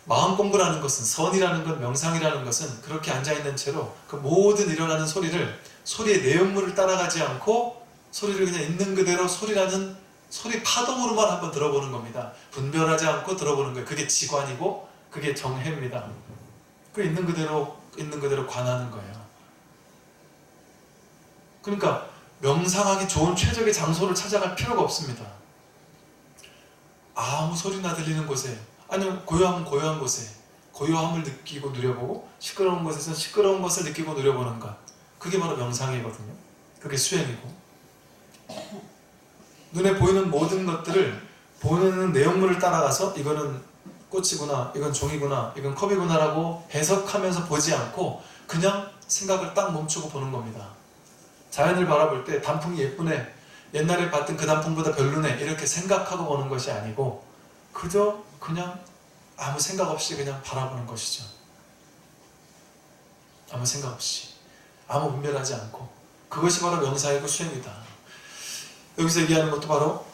마음 공부라는 것은, 선이라는 것, 명상이라는 것은 그렇게 앉아있는 채로 그 모든 일어나는 소리를, 소리의 내용물을 따라가지 않고 소리를 그냥 있는 그대로 소리라는 소리 파동으로만 한번 들어보는 겁니다. 분별하지 않고 들어보는 거예요. 그게 지관이고 그게 정해입니다. 그 있는 그대로 관하는 거예요. 그러니까 명상하기 좋은 최적의 장소를 찾아갈 필요가 없습니다. 아무 소리나 들리는 곳에, 아니면 고요하면 고요한 곳에 고요함을 느끼고 누려보고, 시끄러운 곳에서 시끄러운 것을 느끼고 누려보는 것, 그게 바로 명상이거든요. 그게 수행이고, 눈에 보이는 모든 것들을 보는 내용물을 따라가서 이거는 꽃이구나, 이건 종이구나, 이건 컵이구나 라고 해석하면서 보지 않고 그냥 생각을 딱 멈추고 보는 겁니다. 자연을 바라볼 때 단풍이 예쁘네, 옛날에 봤던 그 단풍보다 별로네, 이렇게 생각하고 보는 것이 아니고 그저 그냥 아무 생각 없이 그냥 바라보는 것이죠. 아무 생각 없이, 아무 분별하지 않고, 그것이 바로 명상이고 수행이다. 여기서 얘기하는 것도 바로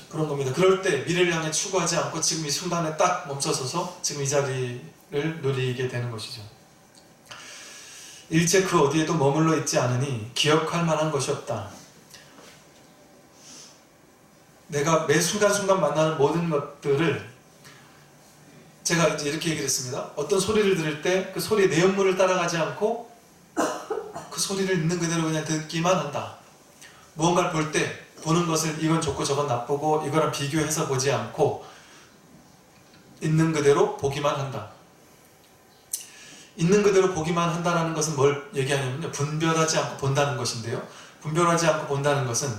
그런 겁니다. 그럴 때 미래를 향해 추구하지 않고 지금 이 순간에 딱 멈춰서서 지금 이 자리를 누리게 되는 것이죠. 일체 그 어디에도 머물러 있지 않으니 기억할 만한 것이 없다. 내가 매 순간순간 만나는 모든 것들을, 제가 이제 이렇게 얘기를 했습니다. 어떤 소리를 들을 때 그 소리의 내용물을 따라가지 않고 그 소리를 있는 그대로 그냥 듣기만 한다. 무언가를 볼 때 보는 것을 이건 좋고 저건 나쁘고 이거랑 비교해서 보지 않고 있는 그대로 보기만 한다. 있는 그대로 보기만 한다는 것은 뭘 얘기하냐면요, 분별하지 않고 본다는 것인데요. 분별하지 않고 본다는 것은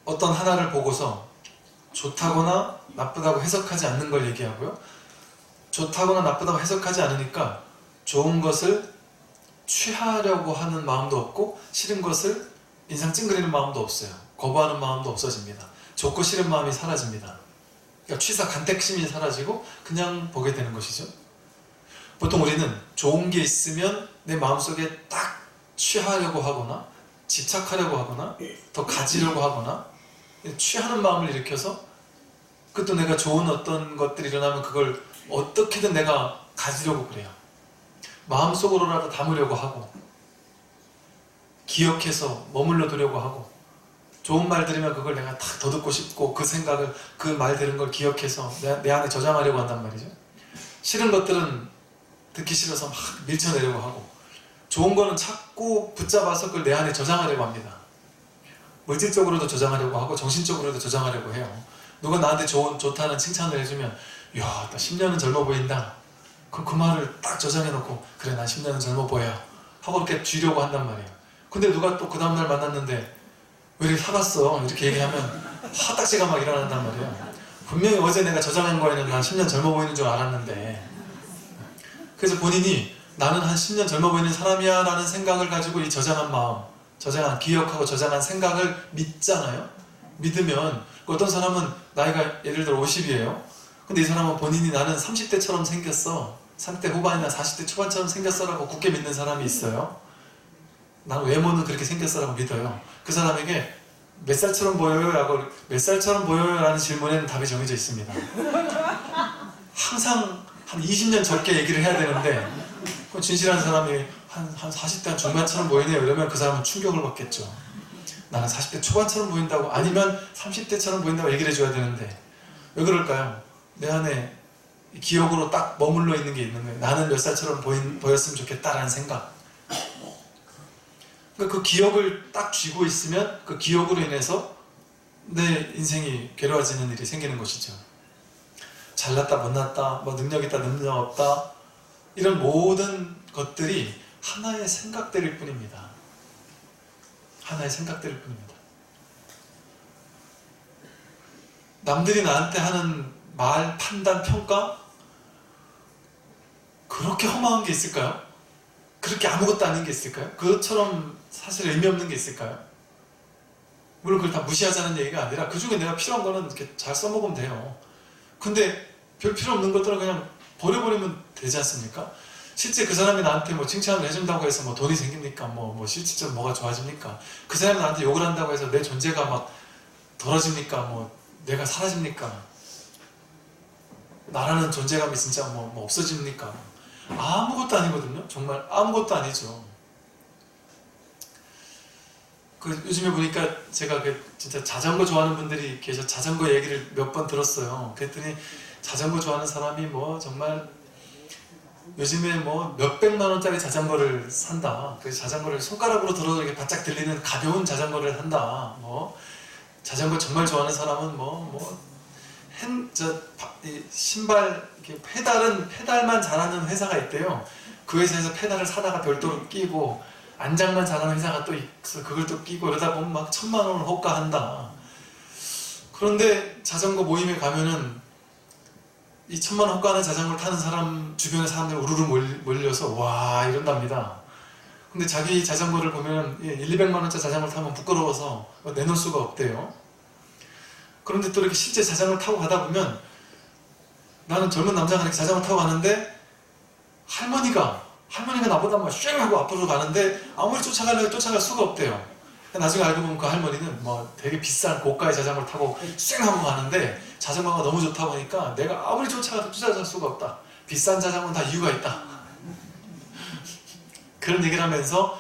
어떤 하나를 보고서 좋다거나 나쁘다고 해석하지 않는 걸 얘기하고요. 좋다거나 나쁘다고 해석하지 않으니까 좋은 것을 취하려고 하는 마음도 없고 싫은 것을 인상 찡그리는 마음도 없어요. 거부하는 마음도 없어집니다. 좋고 싫은 마음이 사라집니다. 그러니까 취사 간택심이 사라지고 그냥 보게 되는 것이죠. 보통 우리는 좋은 게 있으면 내 마음속에 딱 취하려고 하거나 집착하려고 하거나 더 가지려고 하거나 취하는 마음을 일으켜서, 그것도 내가 좋은 어떤 것들이 일어나면 그걸 어떻게든 내가 가지려고 그래요. 마음속으로라도 담으려고 하고 기억해서 머물러 두려고 하고, 좋은 말 들으면 그걸 내가 딱 더 듣고 싶고 그 생각을, 그 말 들은 걸 기억해서 내 안에 저장하려고 한단 말이죠. 싫은 것들은 듣기 싫어서 막 밀쳐내려고 하고, 좋은 거는 자꾸 붙잡아서 그걸 내 안에 저장하려고 합니다. 물질적으로도 저장하려고 하고 정신적으로도 저장하려고 해요. 누가 나한테 좋다는 칭찬을 해주면, 이야, 나 10년은 젊어 보인다. 그럼 그 말을 딱 저장해놓고, 그래, 난 10년은 젊어 보여 하고 이렇게 쥐려고 한단 말이에요. 근데 누가 또 그 다음날 만났는데 왜 이렇게 사갔어? 이렇게 얘기하면 화딱지가 막 일어난단 말이에요. 분명히 어제 내가 저장한 거에는 난 10년 젊어 보이는 줄 알았는데, 그래서 본인이 나는 한 10년 젊어 보이는 사람이야 라는 생각을 가지고 이 저장한 마음, 저장한 기억하고 저장한 생각을 믿잖아요. 믿으면 어떤 사람은 나이가 예를 들어 50이에요. 근데 이 사람은 본인이 나는 30대처럼 생겼어, 30대 후반이나 40대 초반처럼 생겼어 라고 굳게 믿는 사람이 있어요. 나는 외모는 그렇게 생겼어 라고 믿어요. 그 사람에게 몇 살처럼 보여요? 라고, 몇 살처럼 보여요? 라는 질문에는 답이 정해져 있습니다. 항상 한 20년 젊게 얘기를 해야 되는데, 진실한 사람이 한 40대 중반처럼 보이네요 이러면 그 사람은 충격을 받겠죠. 나는 40대 초반처럼 보인다고, 아니면 30대처럼 보인다고 얘기를 해줘야 되는데 왜 그럴까요? 내 안에 기억으로 딱 머물러 있는 게 있는 거예요. 나는 몇 살처럼 보였으면 좋겠다라는 생각. 그러니까 그 기억을 딱 쥐고 있으면 그 기억으로 인해서 내 인생이 괴로워지는 일이 생기는 것이죠. 잘났다 못났다, 뭐 능력 있다 능력 없다, 이런 모든 것들이 하나의 생각들일 뿐입니다. 하나의 생각들일 뿐입니다. 남들이 나한테 하는 말, 판단, 평가 그렇게 허망한 게 있을까요? 그렇게 아무것도 아닌 게 있을까요? 그것처럼 사실 의미 없는 게 있을까요? 물론 그걸 다 무시하자는 얘기가 아니라 그 중에 내가 필요한 거는 이렇게 잘 써먹으면 돼요. 근데 별 필요 없는 것들은 그냥 버려버리면 되지 않습니까? 실제 그 사람이 나한테 뭐 칭찬을 해준다고 해서 뭐 돈이 생깁니까? 뭐 실질적으로 뭐가 좋아집니까? 그 사람이 나한테 욕을 한다고 해서 내 존재가 막 덜어집니까? 뭐 내가 사라집니까? 나라는 존재감이 진짜 뭐 없어집니까? 아무것도 아니거든요. 정말 아무것도 아니죠. 요즘에 보니까 제가 진짜 자전거 좋아하는 분들이 계셔. 자전거 얘기를 몇 번 들었어요. 그랬더니 자전거 좋아하는 사람이 뭐 정말 요즘에 뭐 몇백만 원짜리 자전거를 산다. 그 자전거를 손가락으로 들어도 이렇게 바짝 들리는 가벼운 자전거를 산다. 뭐 자전거 정말 좋아하는 사람은 신발 이렇게 페달만 잘하는 회사가 있대요. 그 회사에서 페달을 사다가 별도로 끼고 안장만 잘하는 회사가 또 있어. 그걸 또 끼고 이러다 보면 막 1000만 원을 호가한다. 그런데 자전거 모임에 가면은 이 1000만 원 호가하는 자전거를 타는 사람 주변의 사람들이 우르르 몰려서 와 이런답니다. 근데 자기 자전거를 보면 200만 원짜리 자전거를 타면 부끄러워서 내놓을 수가 없대요. 그런데 또 이렇게 실제 자전거를 타고 가다 보면 나는 젊은 남자가 이렇게 자전거 타고 가는데 할머니가 나보다 막 쉥 하고 앞으로 가는데 아무리 쫓아가려고 쫓아갈 수가 없대요. 나중에 알고 보면 그 할머니는 뭐 되게 비싼 고가의 자전거를 타고 쉥 하고 가는데 자전거가 너무 좋다 보니까 내가 아무리 쫓아가도 쫓아갈 수가 없다. 비싼 자전거는 다 이유가 있다. 그런 얘기를 하면서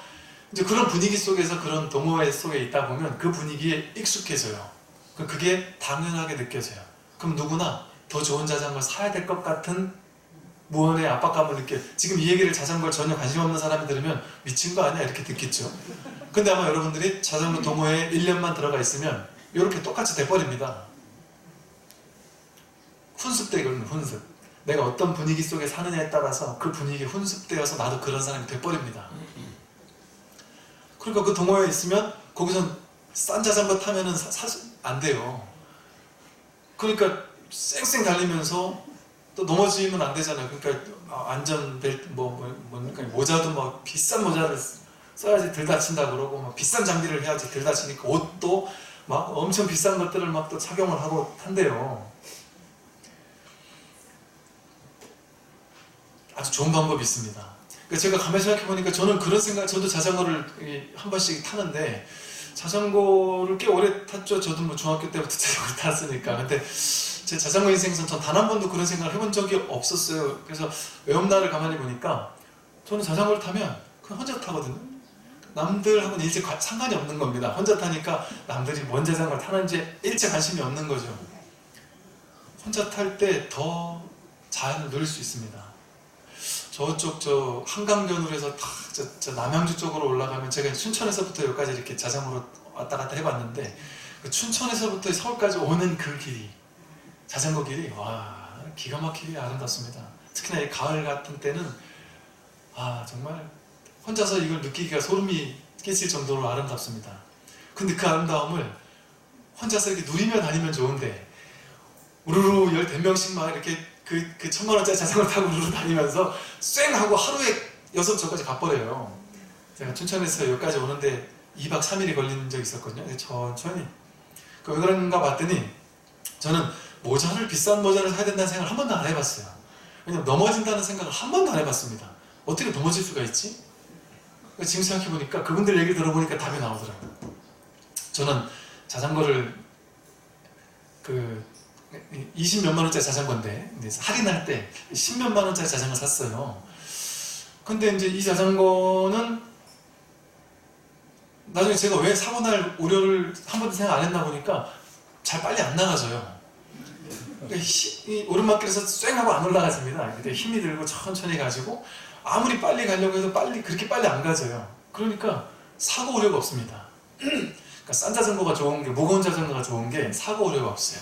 이제 그런 분위기 속에서 그런 동호회 속에 있다 보면 그 분위기에 익숙해져요. 그게 당연하게 느껴져요. 그럼 누구나 더 좋은 자전거를 사야 될 것 같은 무언의 압박감을 느껴요. 지금 이 얘기를 자전거에 전혀 관심 없는 사람이 들으면 미친 거 아니야? 이렇게 듣겠죠. 근데 아마 여러분들이 자전거 동호회에 1년만 들어가 있으면 이렇게 똑같이 돼버립니다. 훈습되거든요. 훈습. 내가 어떤 분위기 속에 사느냐에 따라서 그 분위기에 훈습되어서 나도 그런 사람이 돼버립니다. 그러니까 그 동호회에 있으면 거기선 싼 자전거 타면은 사실 안 돼요. 그러니까 쌩쌩 달리면서 또 넘어지면 안 되잖아요. 그러니까 안전벨트 그러니까 모자도 막 비싼 모자를 써야지 덜 다친다 그러고 막 비싼 장비를 해야지 덜 다치니까 옷도 막 엄청 비싼 것들을 막 또 착용을 하고 탄대요. 아주 좋은 방법이 있습니다. 그러니까 제가 가만히 생각해 보니까 저는 그런 생각, 저도 자전거를 한 번씩 타는데 자전거를 꽤 오래 탔죠. 저도 뭐 중학교 때부터 자전거를 탔으니까. 근데 제 자전거 인생에서 전 단 한 번도 그런 생각을 해본 적이 없었어요. 그래서 외업날을 가만히 보니까 저는 자전거를 타면 그냥 혼자 타거든요. 남들하고는 일체 상관이 없는 겁니다. 혼자 타니까 남들이 뭔 자전거를 타는지 일체 관심이 없는 거죠. 혼자 탈 때 더 자연을 누릴 수 있습니다. 저쪽 한강변으로 해서 저 남양주 쪽으로 올라가면 제가 춘천에서부터 여기까지 이렇게 자전거로 왔다 갔다 해봤는데 그 춘천에서부터 서울까지 오는 그 길이 자전거 길이 와 기가 막히게 아름답습니다. 특히나 이 가을 같은 때는 정말 혼자서 이걸 느끼기가 소름이 끼칠 정도로 아름답습니다. 근데 그 아름다움을 혼자서 이렇게 누리며 다니면 좋은데 우르르 10명씩 막 이렇게 그 1000만 원짜리 자전거 타고 우르르 다니면서 쌩 하고 하루에 6저까지 가버려요. 제가 춘천에서 여기까지 오는데 2박 3일이 걸린 적이 있었거든요. 천천히. 왜 그런가 봤더니 저는 비싼 모자를 사야 된다는 생각을 한 번도 안 해봤어요. 왜냐면 넘어진다는 생각을 한 번도 안 해봤습니다. 어떻게 넘어질 수가 있지? 지금 생각해보니까 그분들 얘기를 들어보니까 답이 나오더라고요. 저는 자전거를 20몇만 원짜리 자전거인데 할인할 때 10몇만 원짜리 자전거 샀어요. 근데 이제 이 자전거는 나중에 제가 왜 사고 날 우려를 한 번도 생각 안 했나 보니까 잘 빨리 안 나가져요. 오르막길에서 쌩 하고 안 올라가집니다. 그때 힘이 들고 천천히 가지고 아무리 빨리 가려고 해도 그렇게 빨리 안 가져요. 그러니까 사고 우려가 없습니다. 그러니까 싼 자전거가 좋은 게, 무거운 자전거가 좋은 게 사고 우려가 없어요.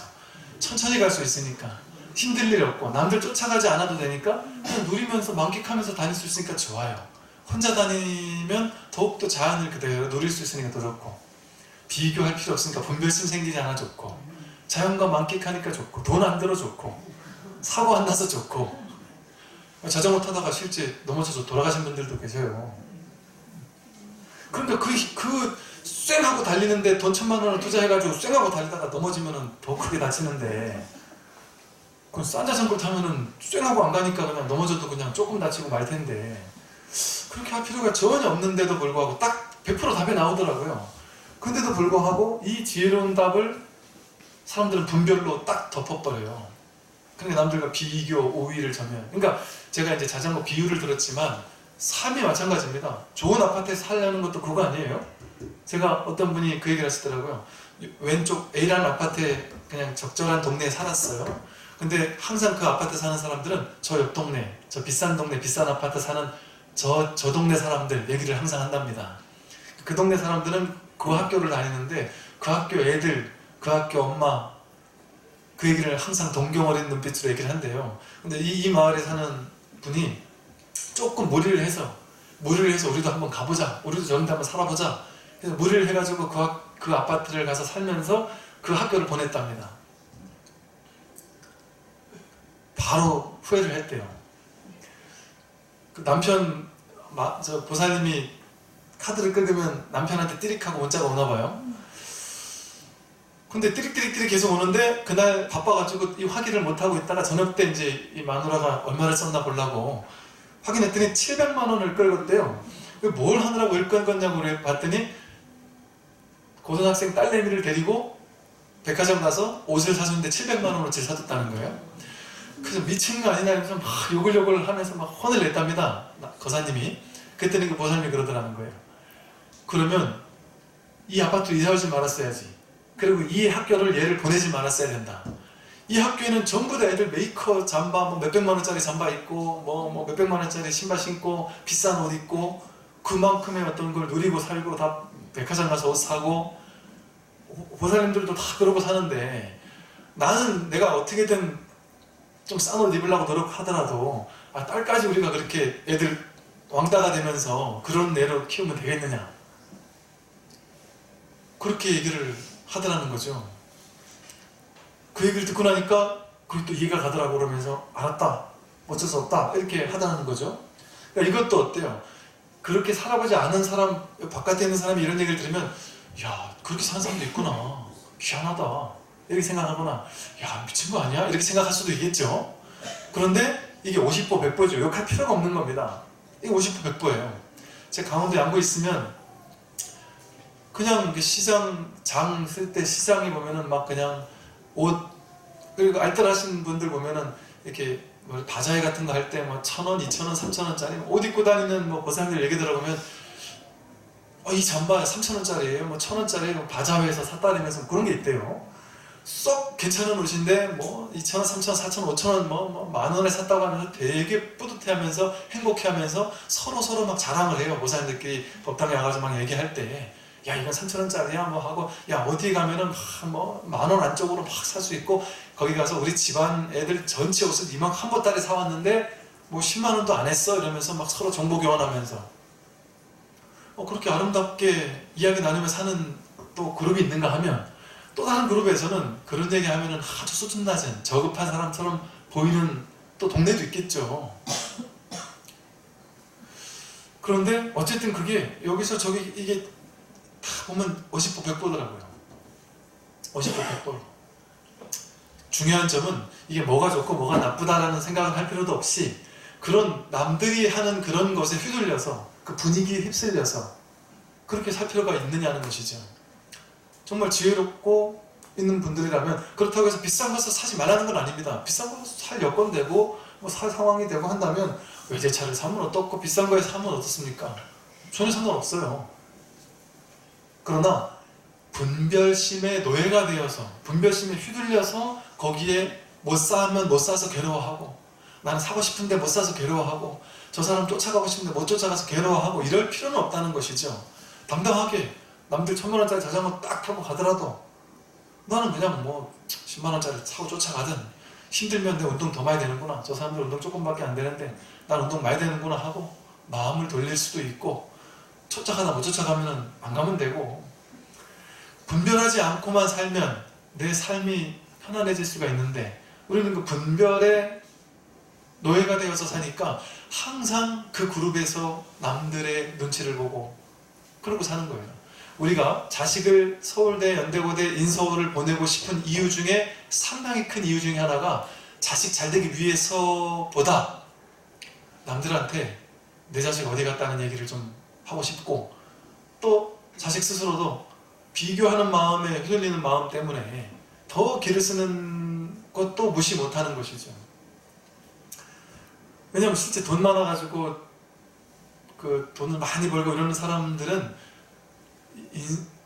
천천히 갈 수 있으니까 힘들 일 없고 남들 쫓아가지 않아도 되니까 그냥 누리면서 만끽하면서 다닐 수 있으니까 좋아요. 혼자 다니면 더욱더 자연을 그대로 누릴 수 있으니까 더 좋고, 비교할 필요 없으니까 분별심 생기지 않아 좋고, 자연과 만끽하니까 좋고, 돈 안 들어 좋고, 사고 안 나서 좋고. 자전거 타다가 실제 넘어져서 돌아가신 분들도 계세요. 그러니까 쌩 하고 달리는데 돈 1,000만 원을 투자해가지고 쌩 하고 달리다가 넘어지면은 더 크게 다치는데, 그럼 싼 자전거 타면은 쌩 하고 안 가니까 그냥 넘어져도 그냥 조금 다치고 말 텐데, 그렇게 할 필요가 전혀 없는데도 불구하고 딱 100% 답이 나오더라고요. 근데도 불구하고 이 지혜로운 답을 사람들은 분별로 딱 덮어버려요. 그러니까 남들과 비교, 오위를 전면. 그러니까 제가 이제 자전거 비유를 들었지만 삶이 마찬가지입니다. 좋은 아파트에서 살려는 것도 그거 아니에요? 제가 어떤 분이 그 얘기를 하시더라고요. 왼쪽 A라는 아파트에 그냥 적절한 동네에 살았어요. 근데 항상 그 아파트 사는 사람들은 저 옆 동네, 저 비싼 동네, 비싼 아파트 사는 저 동네 사람들 얘기를 항상 한답니다. 그 동네 사람들은 그 학교를 다니는데 그 학교 애들, 그 학교 엄마, 그 얘기를 항상 동경 어린 눈빛으로 얘기를 한대요. 근데 이 마을에 사는 분이 조금 무리를 해서 우리도 한번 가보자, 우리도 저런데 한번 살아보자, 그래서 무리를 해가지고 그 아파트를 가서 살면서 그 학교를 보냈답니다. 바로 후회를 했대요. 그 남편, 저 보살님이 카드를 끊으면 남편한테 띠릭하고 문자가 오나봐요. 근데 띠릭 계속 오는데 그날 바빠가지고 이 확인을 못하고 있다가 저녁 때 이제 이 마누라가 얼마를 썼나 보려고 확인했더니 700만 원을 끌었대요. 뭘 하느라고 일건 거냐고 봤더니 고등학생 딸내미를 데리고 백화점 가서 옷을 사주는데 700만 원어치 사줬다는 거예요. 그래서 미친 거 아니냐 하면서 막 욕을 하면서 막 혼을 냈답니다. 거사님이. 그랬더니 그 보살님이 그러더라는 거예요. 그러면 이 아파트 이사 오지 말았어야지. 그리고 이 학교를 얘를 보내지 말았어야 된다. 이 학교에는 전부 다 애들 메이커 잠바, 뭐 몇백만 원짜리 잠바 입고, 뭐 몇백만 원짜리 신발 신고, 비싼 옷 입고, 그만큼의 어떤 걸 누리고 살고, 다 백화점 가서 옷 사고, 보살님들도 다 그러고 사는데, 나는 내가 어떻게든 좀 싼 옷 입으려고 노력하더라도, 딸까지 우리가 그렇게 애들 왕따가 되면서 그런 애로 키우면 되겠느냐. 그렇게 얘기를 하더라는 거죠. 그 얘기를 듣고 나니까 그게 또 이해가 가더라고. 그러면서 알았다, 어쩔 수 없다, 이렇게 하다는 거죠. 그러니까 이것도 어때요? 그렇게 살아보지 않은 사람, 바깥에 있는 사람이 이런 얘기를 들으면, 야, 그렇게 사는 사람도 있구나, 희한하다, 이렇게 생각하거나, 야, 미친 거 아니야? 이렇게 생각할 수도 있겠죠. 그런데 이게 50보 100보죠. 욕할 필요가 없는 겁니다. 이게 50보 100보예요. 제가 강원도 양구에 있으면 그냥 시장, 장 쓸 때 시장에 보면은 막 그냥 옷, 그리고 알뜰하신 분들 보면은 이렇게 뭐 바자회 같은 거 할 때 뭐 1,000원, 2,000원, 3,000원짜리 옷 입고 다니는 뭐 보살님들 얘기 들어보면 이 잠바 3,000원짜리예요, 뭐 1,000원짜리 바자회에서 샀다면서 그런 게 있대요. 쏙 괜찮은 옷인데 뭐 2,000원, 3,000원, 4,000원, 5,000원 뭐 만원에 샀다고 하면서 되게 뿌듯해하면서 행복해하면서 서로 막 자랑을 해요. 보살님들끼리 법당에 와가지고 막 얘기할 때, 야, 이건 3,000원짜리야 뭐 하고, 야, 어디 가면은 뭐 만원 안쪽으로 막 살 수 있고, 거기 가서 우리 집안 애들 전체 옷을 이만큼 한 보따리 사왔는데 뭐 10만 원도 안 했어, 이러면서 막 서로 정보 교환하면서 그렇게 아름답게 이야기 나누며 사는 또 그룹이 있는가 하면, 또 다른 그룹에서는 그런 얘기 하면은 아주 수준 낮은 저급한 사람처럼 보이는 또 동네도 있겠죠. 그런데 어쨌든 그게 여기서 저기 이게 다 보면 50보 100보더라고요. 50보 100보. 중요한 점은 이게 뭐가 좋고 뭐가 나쁘다라는 생각을 할 필요도 없이, 그런 남들이 하는 그런 것에 휘둘려서 그 분위기에 휩쓸려서 그렇게 살 필요가 있느냐는 것이죠. 정말 지혜롭고 있는 분들이라면, 그렇다고 해서 비싼 것을 사지 말라는 건 아닙니다. 비싼 거 살 여건 되고 뭐 살 상황이 되고 한다면 외제차를 사면 어떻고 비싼 거에 사면 어떻습니까? 전혀 상관없어요. 그러나 분별심의 노예가 되어서, 분별심에 휘둘려서 거기에 못 사면 못 사서 괴로워하고, 나는 사고 싶은데 못 사서 괴로워하고, 저 사람 쫓아가고 싶은데 못 쫓아가서 괴로워하고, 이럴 필요는 없다는 것이죠. 당당하게 남들 1,000만 원짜리 자전거 딱 타고 가더라도 나는 그냥 뭐 10만 원짜리 사고 쫓아가든, 힘들면 내 운동 더 많이 되는구나, 저 사람들 운동 조금밖에 안 되는데 난 운동 많이 되는구나 하고 마음을 돌릴 수도 있고, 쫓아가다 못 쫓아가면 안 가면 되고, 분별하지 않고만 살면 내 삶이 편안해질 수가 있는데, 우리는 그 분별의 노예가 되어서 사니까 항상 그 그룹에서 남들의 눈치를 보고 그러고 사는 거예요. 우리가 자식을 서울대, 연대고대, 인서울을 보내고 싶은 이유 중에 상당히 큰 이유 중에 하나가 자식 잘 되기 위해서보다 남들한테 내 자식 어디 갔다는 얘기를 좀 하고 싶고, 또 자식 스스로도 비교하는 마음에 휘둘리는 마음 때문에 더 기를 쓰는 것도 무시 못하는 것이죠. 왜냐하면 실제 돈 많아가지고 그 돈을 많이 벌고 이러는 사람들은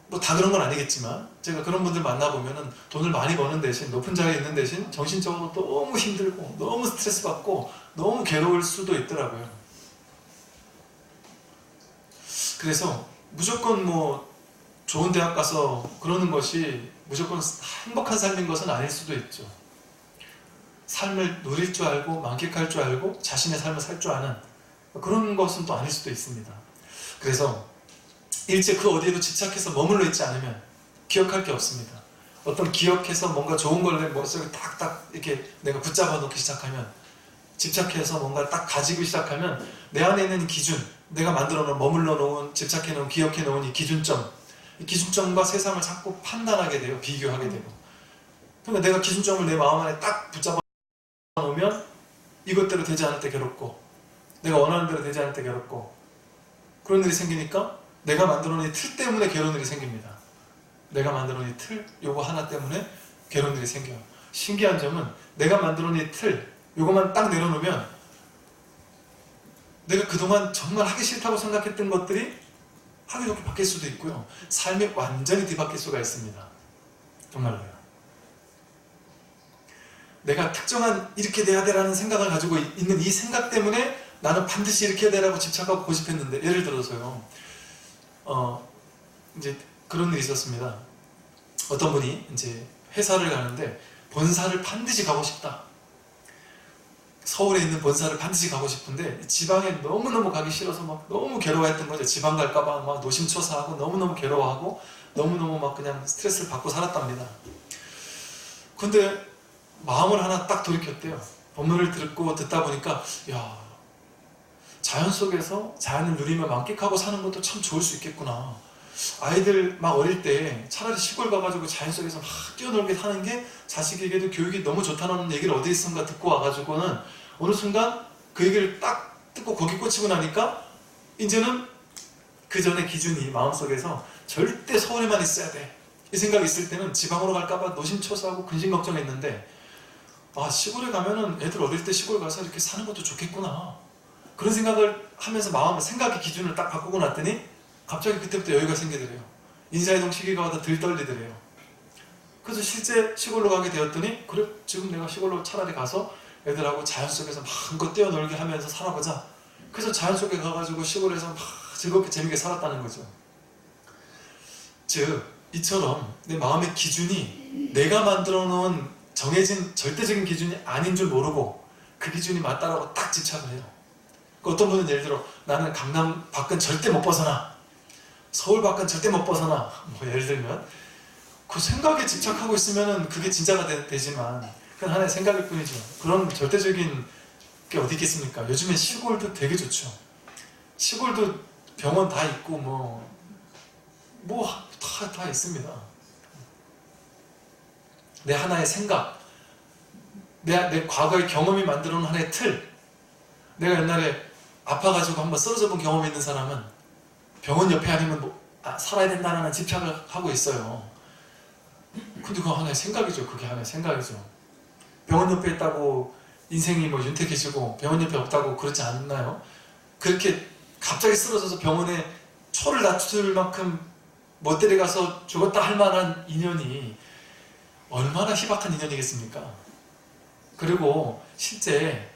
뭐 다 그런 건 아니겠지만, 제가 그런 분들 만나보면은 돈을 많이 버는 대신, 높은 자리에 있는 대신 정신적으로 너무 힘들고 너무 스트레스 받고 너무 괴로울 수도 있더라고요. 그래서 무조건 뭐 좋은 대학 가서 그러는 것이 무조건 행복한 삶인 것은 아닐 수도 있죠. 삶을 누릴 줄 알고 만끽할 줄 알고 자신의 삶을 살 줄 아는 그런 것은 또 아닐 수도 있습니다. 그래서 일제 그 어디에도 집착해서 머물러 있지 않으면 기억할 게 없습니다. 어떤 기억해서 뭔가 좋은 걸 내 머릿속에 딱딱 이렇게 내가 붙잡아 놓기 시작하면, 집착해서 뭔가 딱 가지고 시작하면 내 안에 있는 기준, 내가 만들어 놓은, 머물러 놓은, 집착해 놓은, 기억해 놓은 이 기준점, 이 기준점과 세상을 자꾸 판단하게 돼요. 비교하게 되고. 그러니까 내가 기준점을 내 마음 안에 딱 붙잡아 놓으면 이것대로 되지 않을 때 괴롭고, 내가 원하는 대로 되지 않을 때 괴롭고, 그런 일이 생기니까 내가 만들어 놓은 이 틀 때문에 괴로운 일이 생깁니다. 내가 만들어 놓은 이 틀, 요거 하나 때문에 괴로운 일이 생겨요. 신기한 점은 내가 만들어 놓은 이 틀, 요거만 딱 내려놓으면 내가 그동안 정말 하기 싫다고 생각했던 것들이 하기 좋게 바뀔 수도 있고요. 삶이 완전히 뒤바뀔 수가 있습니다. 정말로요. 내가 특정한 이렇게 돼야 되라는 생각을 가지고 있는 이 생각 때문에 나는 반드시 이렇게 해야 되라고 집착하고 고집했는데, 예를 들어서요, 이제 그런 일이 있었습니다. 어떤 분이 이제 회사를 가는데 본사를 반드시 가고 싶다. 서울에 있는 본사를 반드시 가고 싶은데 지방에 너무너무 가기 싫어서 막 너무 괴로워했던 거죠. 지방 갈까봐 막 노심초사하고 너무너무 괴로워하고 너무너무 막 그냥 스트레스를 받고 살았답니다. 근데 마음을 하나 딱 돌이켰대요. 법문을 듣다 보니까, 야, 자연 속에서 자연을 누리며 만끽하고 사는 것도 참 좋을 수 있겠구나. 아이들 막 어릴 때 차라리 시골 가가지고 자연 속에서 막 뛰어놀게 하는 게 자식에게도 교육이 너무 좋다는 얘기를 어디선가 듣고 와가지고는 어느 순간 그 얘기를 딱 듣고 거기 꽂히고 나니까 이제는 그 전에 기준이 마음속에서 절대 서울에만 있어야 돼, 이 생각이 있을 때는 지방으로 갈까봐 노심초사하고 근심걱정했는데, 아, 시골에 가면은 애들 어릴 때 시골 가서 이렇게 사는 것도 좋겠구나, 그런 생각을 하면서 생각의 기준을 딱 바꾸고 났더니 갑자기 그때부터 여유가 생기더래요. 인사이동 시기가 와도 덜 떨리더래요. 그래서 실제 시골로 가게 되었더니, 그래, 지금 내가 시골로 차라리 가서 애들하고 자연 속에서 마음껏 뛰어놀게 하면서 살아보자. 그래서 자연 속에 가가지고 시골에서 막 즐겁게 재밌게 살았다는 거죠. 즉, 이처럼 내 마음의 기준이 내가 만들어 놓은 정해진 절대적인 기준이 아닌 줄 모르고 그 기준이 맞다라고 딱 집착을 해요. 어떤 분은 예를 들어, 나는 강남 밖은 절대 못 벗어나, 서울 밖은 절대 못 벗어나, 뭐 예를 들면 그 생각에 집착하고 있으면 그게 진짜가 되지만 그건 하나의 생각일 뿐이죠. 그런 절대적인 게 어디 있겠습니까? 요즘에 시골도 되게 좋죠. 시골도 병원 다 있고 다 있습니다. 내 하나의 생각, 내 과거의 경험이 만들어 놓은 하나의 틀. 내가 옛날에 아파가지고 한번 쓰러져 본 경험이 있는 사람은 병원 옆에 아니면 살아야 된다는 집착을 하고 있어요. 근데 그거 하나의 생각이죠. 그게 하나의 생각이죠. 병원 옆에 있다고 인생이 윤택해지고 병원 옆에 없다고 그렇지 않나요? 그렇게 갑자기 쓰러져서 병원에 초를 다툴 만큼 못 데려가서 죽었다 할 만한 인연이 얼마나 희박한 인연이겠습니까? 그리고 실제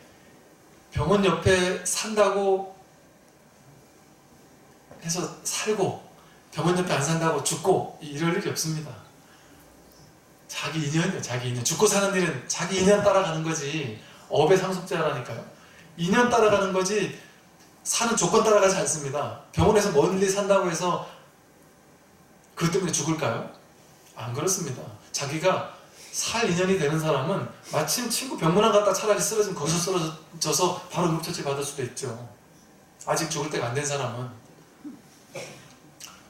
병원 옆에 산다고 해서 살고 병원 옆에 안 산다고 죽고 이럴 일이 없습니다. 자기 인연이에요. 자기 인연. 죽고 사는 일은 자기 인연 따라가는 거지, 업의 상속자라니까요. 인연 따라가는 거지 사는 조건 따라가지 않습니다. 병원에서 멀리 산다고 해서 그것 때문에 죽을까요? 안 그렇습니다. 자기가 살 인연이 되는 사람은 마침 친구 병문안 갔다 차라리 쓰러지면 거기서 쓰러져서 바로 응급처치 받을 수도 있죠. 아직 죽을 때가 안 된 사람은.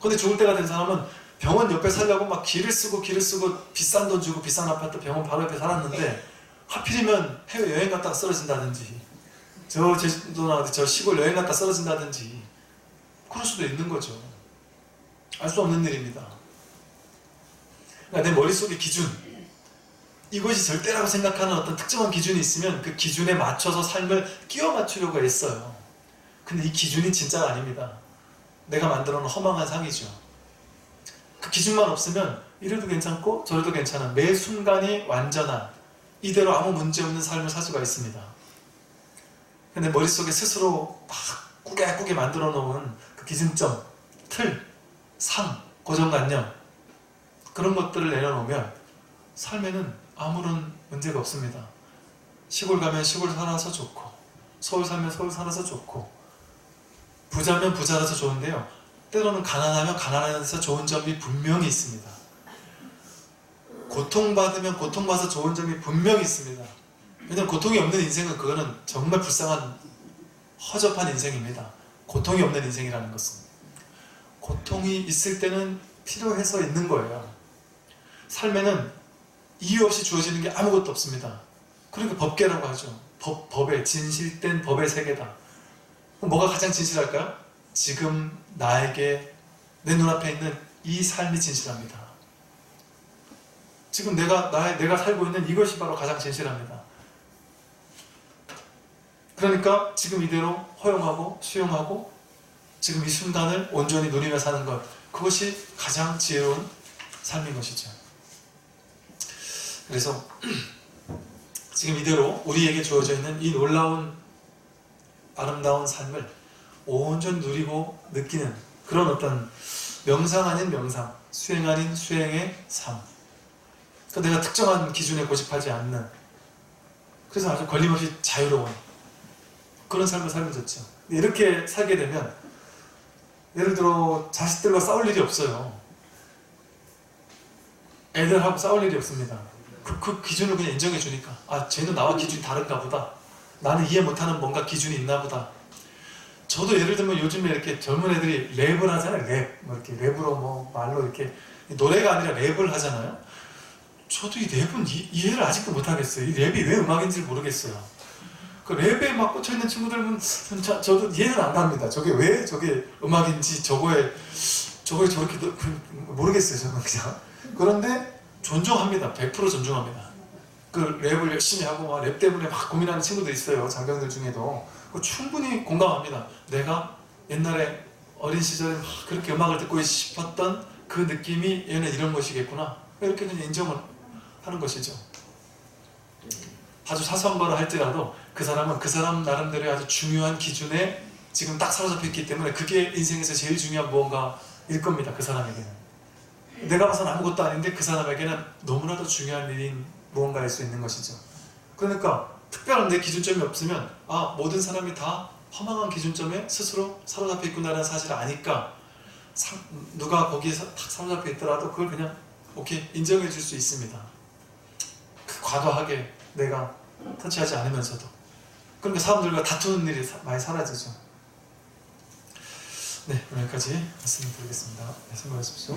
근데 죽을 때가 된 사람은 병원 옆에 살려고 막 길을 쓰고 비싼 돈 주고 비싼 아파트 병원 바로 옆에 살았는데 하필이면 해외 여행 갔다가 쓰러진다든지 저 제주도나 저 시골 여행 갔다 쓰러진다든지 그럴 수도 있는 거죠. 알 수 없는 일입니다. 그러니까 내 머릿속의 기준, 이것이 절대라고 생각하는 어떤 특정한 기준이 있으면 그 기준에 맞춰서 삶을 끼워 맞추려고 애써요. 근데 이 기준이 진짜가 아닙니다. 내가 만들어 놓은 허망한 상이죠. 그 기준만 없으면 이래도 괜찮고 저래도 괜찮은, 매 순간이 완전한, 이대로 아무 문제 없는 삶을 살 수가 있습니다. 근데 머릿속에 스스로 막 꾸게 만들어 놓은 그 기준점, 틀, 상, 고정관념, 그런 것들을 내려놓으면 삶에는 아무런 문제가 없습니다. 시골 가면 시골 살아서 좋고, 서울 살면 서울 살아서 좋고, 부자면 부자라서 좋은데요, 때로는 가난하면 가난해서 좋은 점이 분명히 있습니다. 고통받으면 고통받아서 좋은 점이 분명히 있습니다. 왜냐하면 고통이 없는 인생은 그거는 정말 불쌍한 허접한 인생입니다. 고통이 없는 인생이라는 것은 고통이 있을 때는 필요해서 있는 거예요. 삶에는 이유 없이 주어지는 게 아무것도 없습니다. 그러니까 법계라고 하죠. 법의 진실된 법의 세계다. 그럼 뭐가 가장 진실할까요? 지금 나에게 내 눈앞에 있는 이 삶이 진실합니다. 지금 내가 살고 있는 이것이 바로 가장 진실합니다. 그러니까 지금 이대로 허용하고 수용하고 지금 이 순간을 온전히 누리며 사는 것, 그것이 가장 지혜로운 삶인 것이죠. 그래서 지금 이대로 우리에게 주어져 있는 이 놀라운 아름다운 삶을 온전히 누리고 느끼는 그런 어떤 명상 아닌 명상, 수행 아닌 수행의 삶. 그러니까 내가 특정한 기준에 고집하지 않는, 그래서 아주 걸림없이 자유로운 그런 삶을 살면 좋죠. 이렇게 살게 되면 예를 들어 자식들과 싸울 일이 없어요. 애들하고 싸울 일이 없습니다. 그 기준을 그냥 인정해 주니까, 아, 쟤는 나와 기준이 다른가 보다, 나는 이해 못하는 뭔가 기준이 있나 보다. 저도 예를 들면 요즘에 이렇게 젊은 애들이 랩을 하잖아요. 뭐 이렇게 랩으로 뭐 말로 이렇게 노래가 아니라 랩을 하잖아요. 저도 이 랩은 이해를 아직도 못하겠어요. 이 랩이 왜 음악인지 모르겠어요. 그 랩에 막 꽂혀있는 친구들은 저도 이해는 안 갑니다. 저게 왜 저게 음악인지 저거에 저렇게 모르겠어요. 저는 그냥. 그런데 존중합니다. 100% 존중합니다. 그 랩을 열심히 하고 막 랩 때문에 막 고민하는 친구들 있어요. 장병들 중에도. 충분히 공감합니다. 내가 옛날에 어린 시절에 막 그렇게 음악을 듣고 싶었던 그 느낌이 얘는 이런 것이겠구나, 이렇게 그냥 인정을 하는 것이죠. 아주 사소한 거를 할지라도 그 사람은 그 사람 나름대로의 아주 중요한 기준에 지금 딱 사로잡혀 있기 때문에 그게 인생에서 제일 중요한 무언가일 겁니다. 그 사람에게는. 내가 봐서는 아무것도 아닌데 그 사람에게는 너무나도 중요한 일인 무언가일 수 있는 것이죠. 그러니까 특별한 내 기준점이 없으면, 아, 모든 사람이 다 허망한 기준점에 스스로 사로잡혀 있구나라는 사실을 아니까 누가 거기에 딱 사로잡혀 있더라도 그걸 그냥 오케이 인정해 줄 수 있습니다. 과도하게 내가 터치하지 않으면서도. 그러니까 사람들과 다투는 일이 많이 사라지죠. 네, 오늘 여기까지 말씀드리겠습니다. 네, 수고하십시오.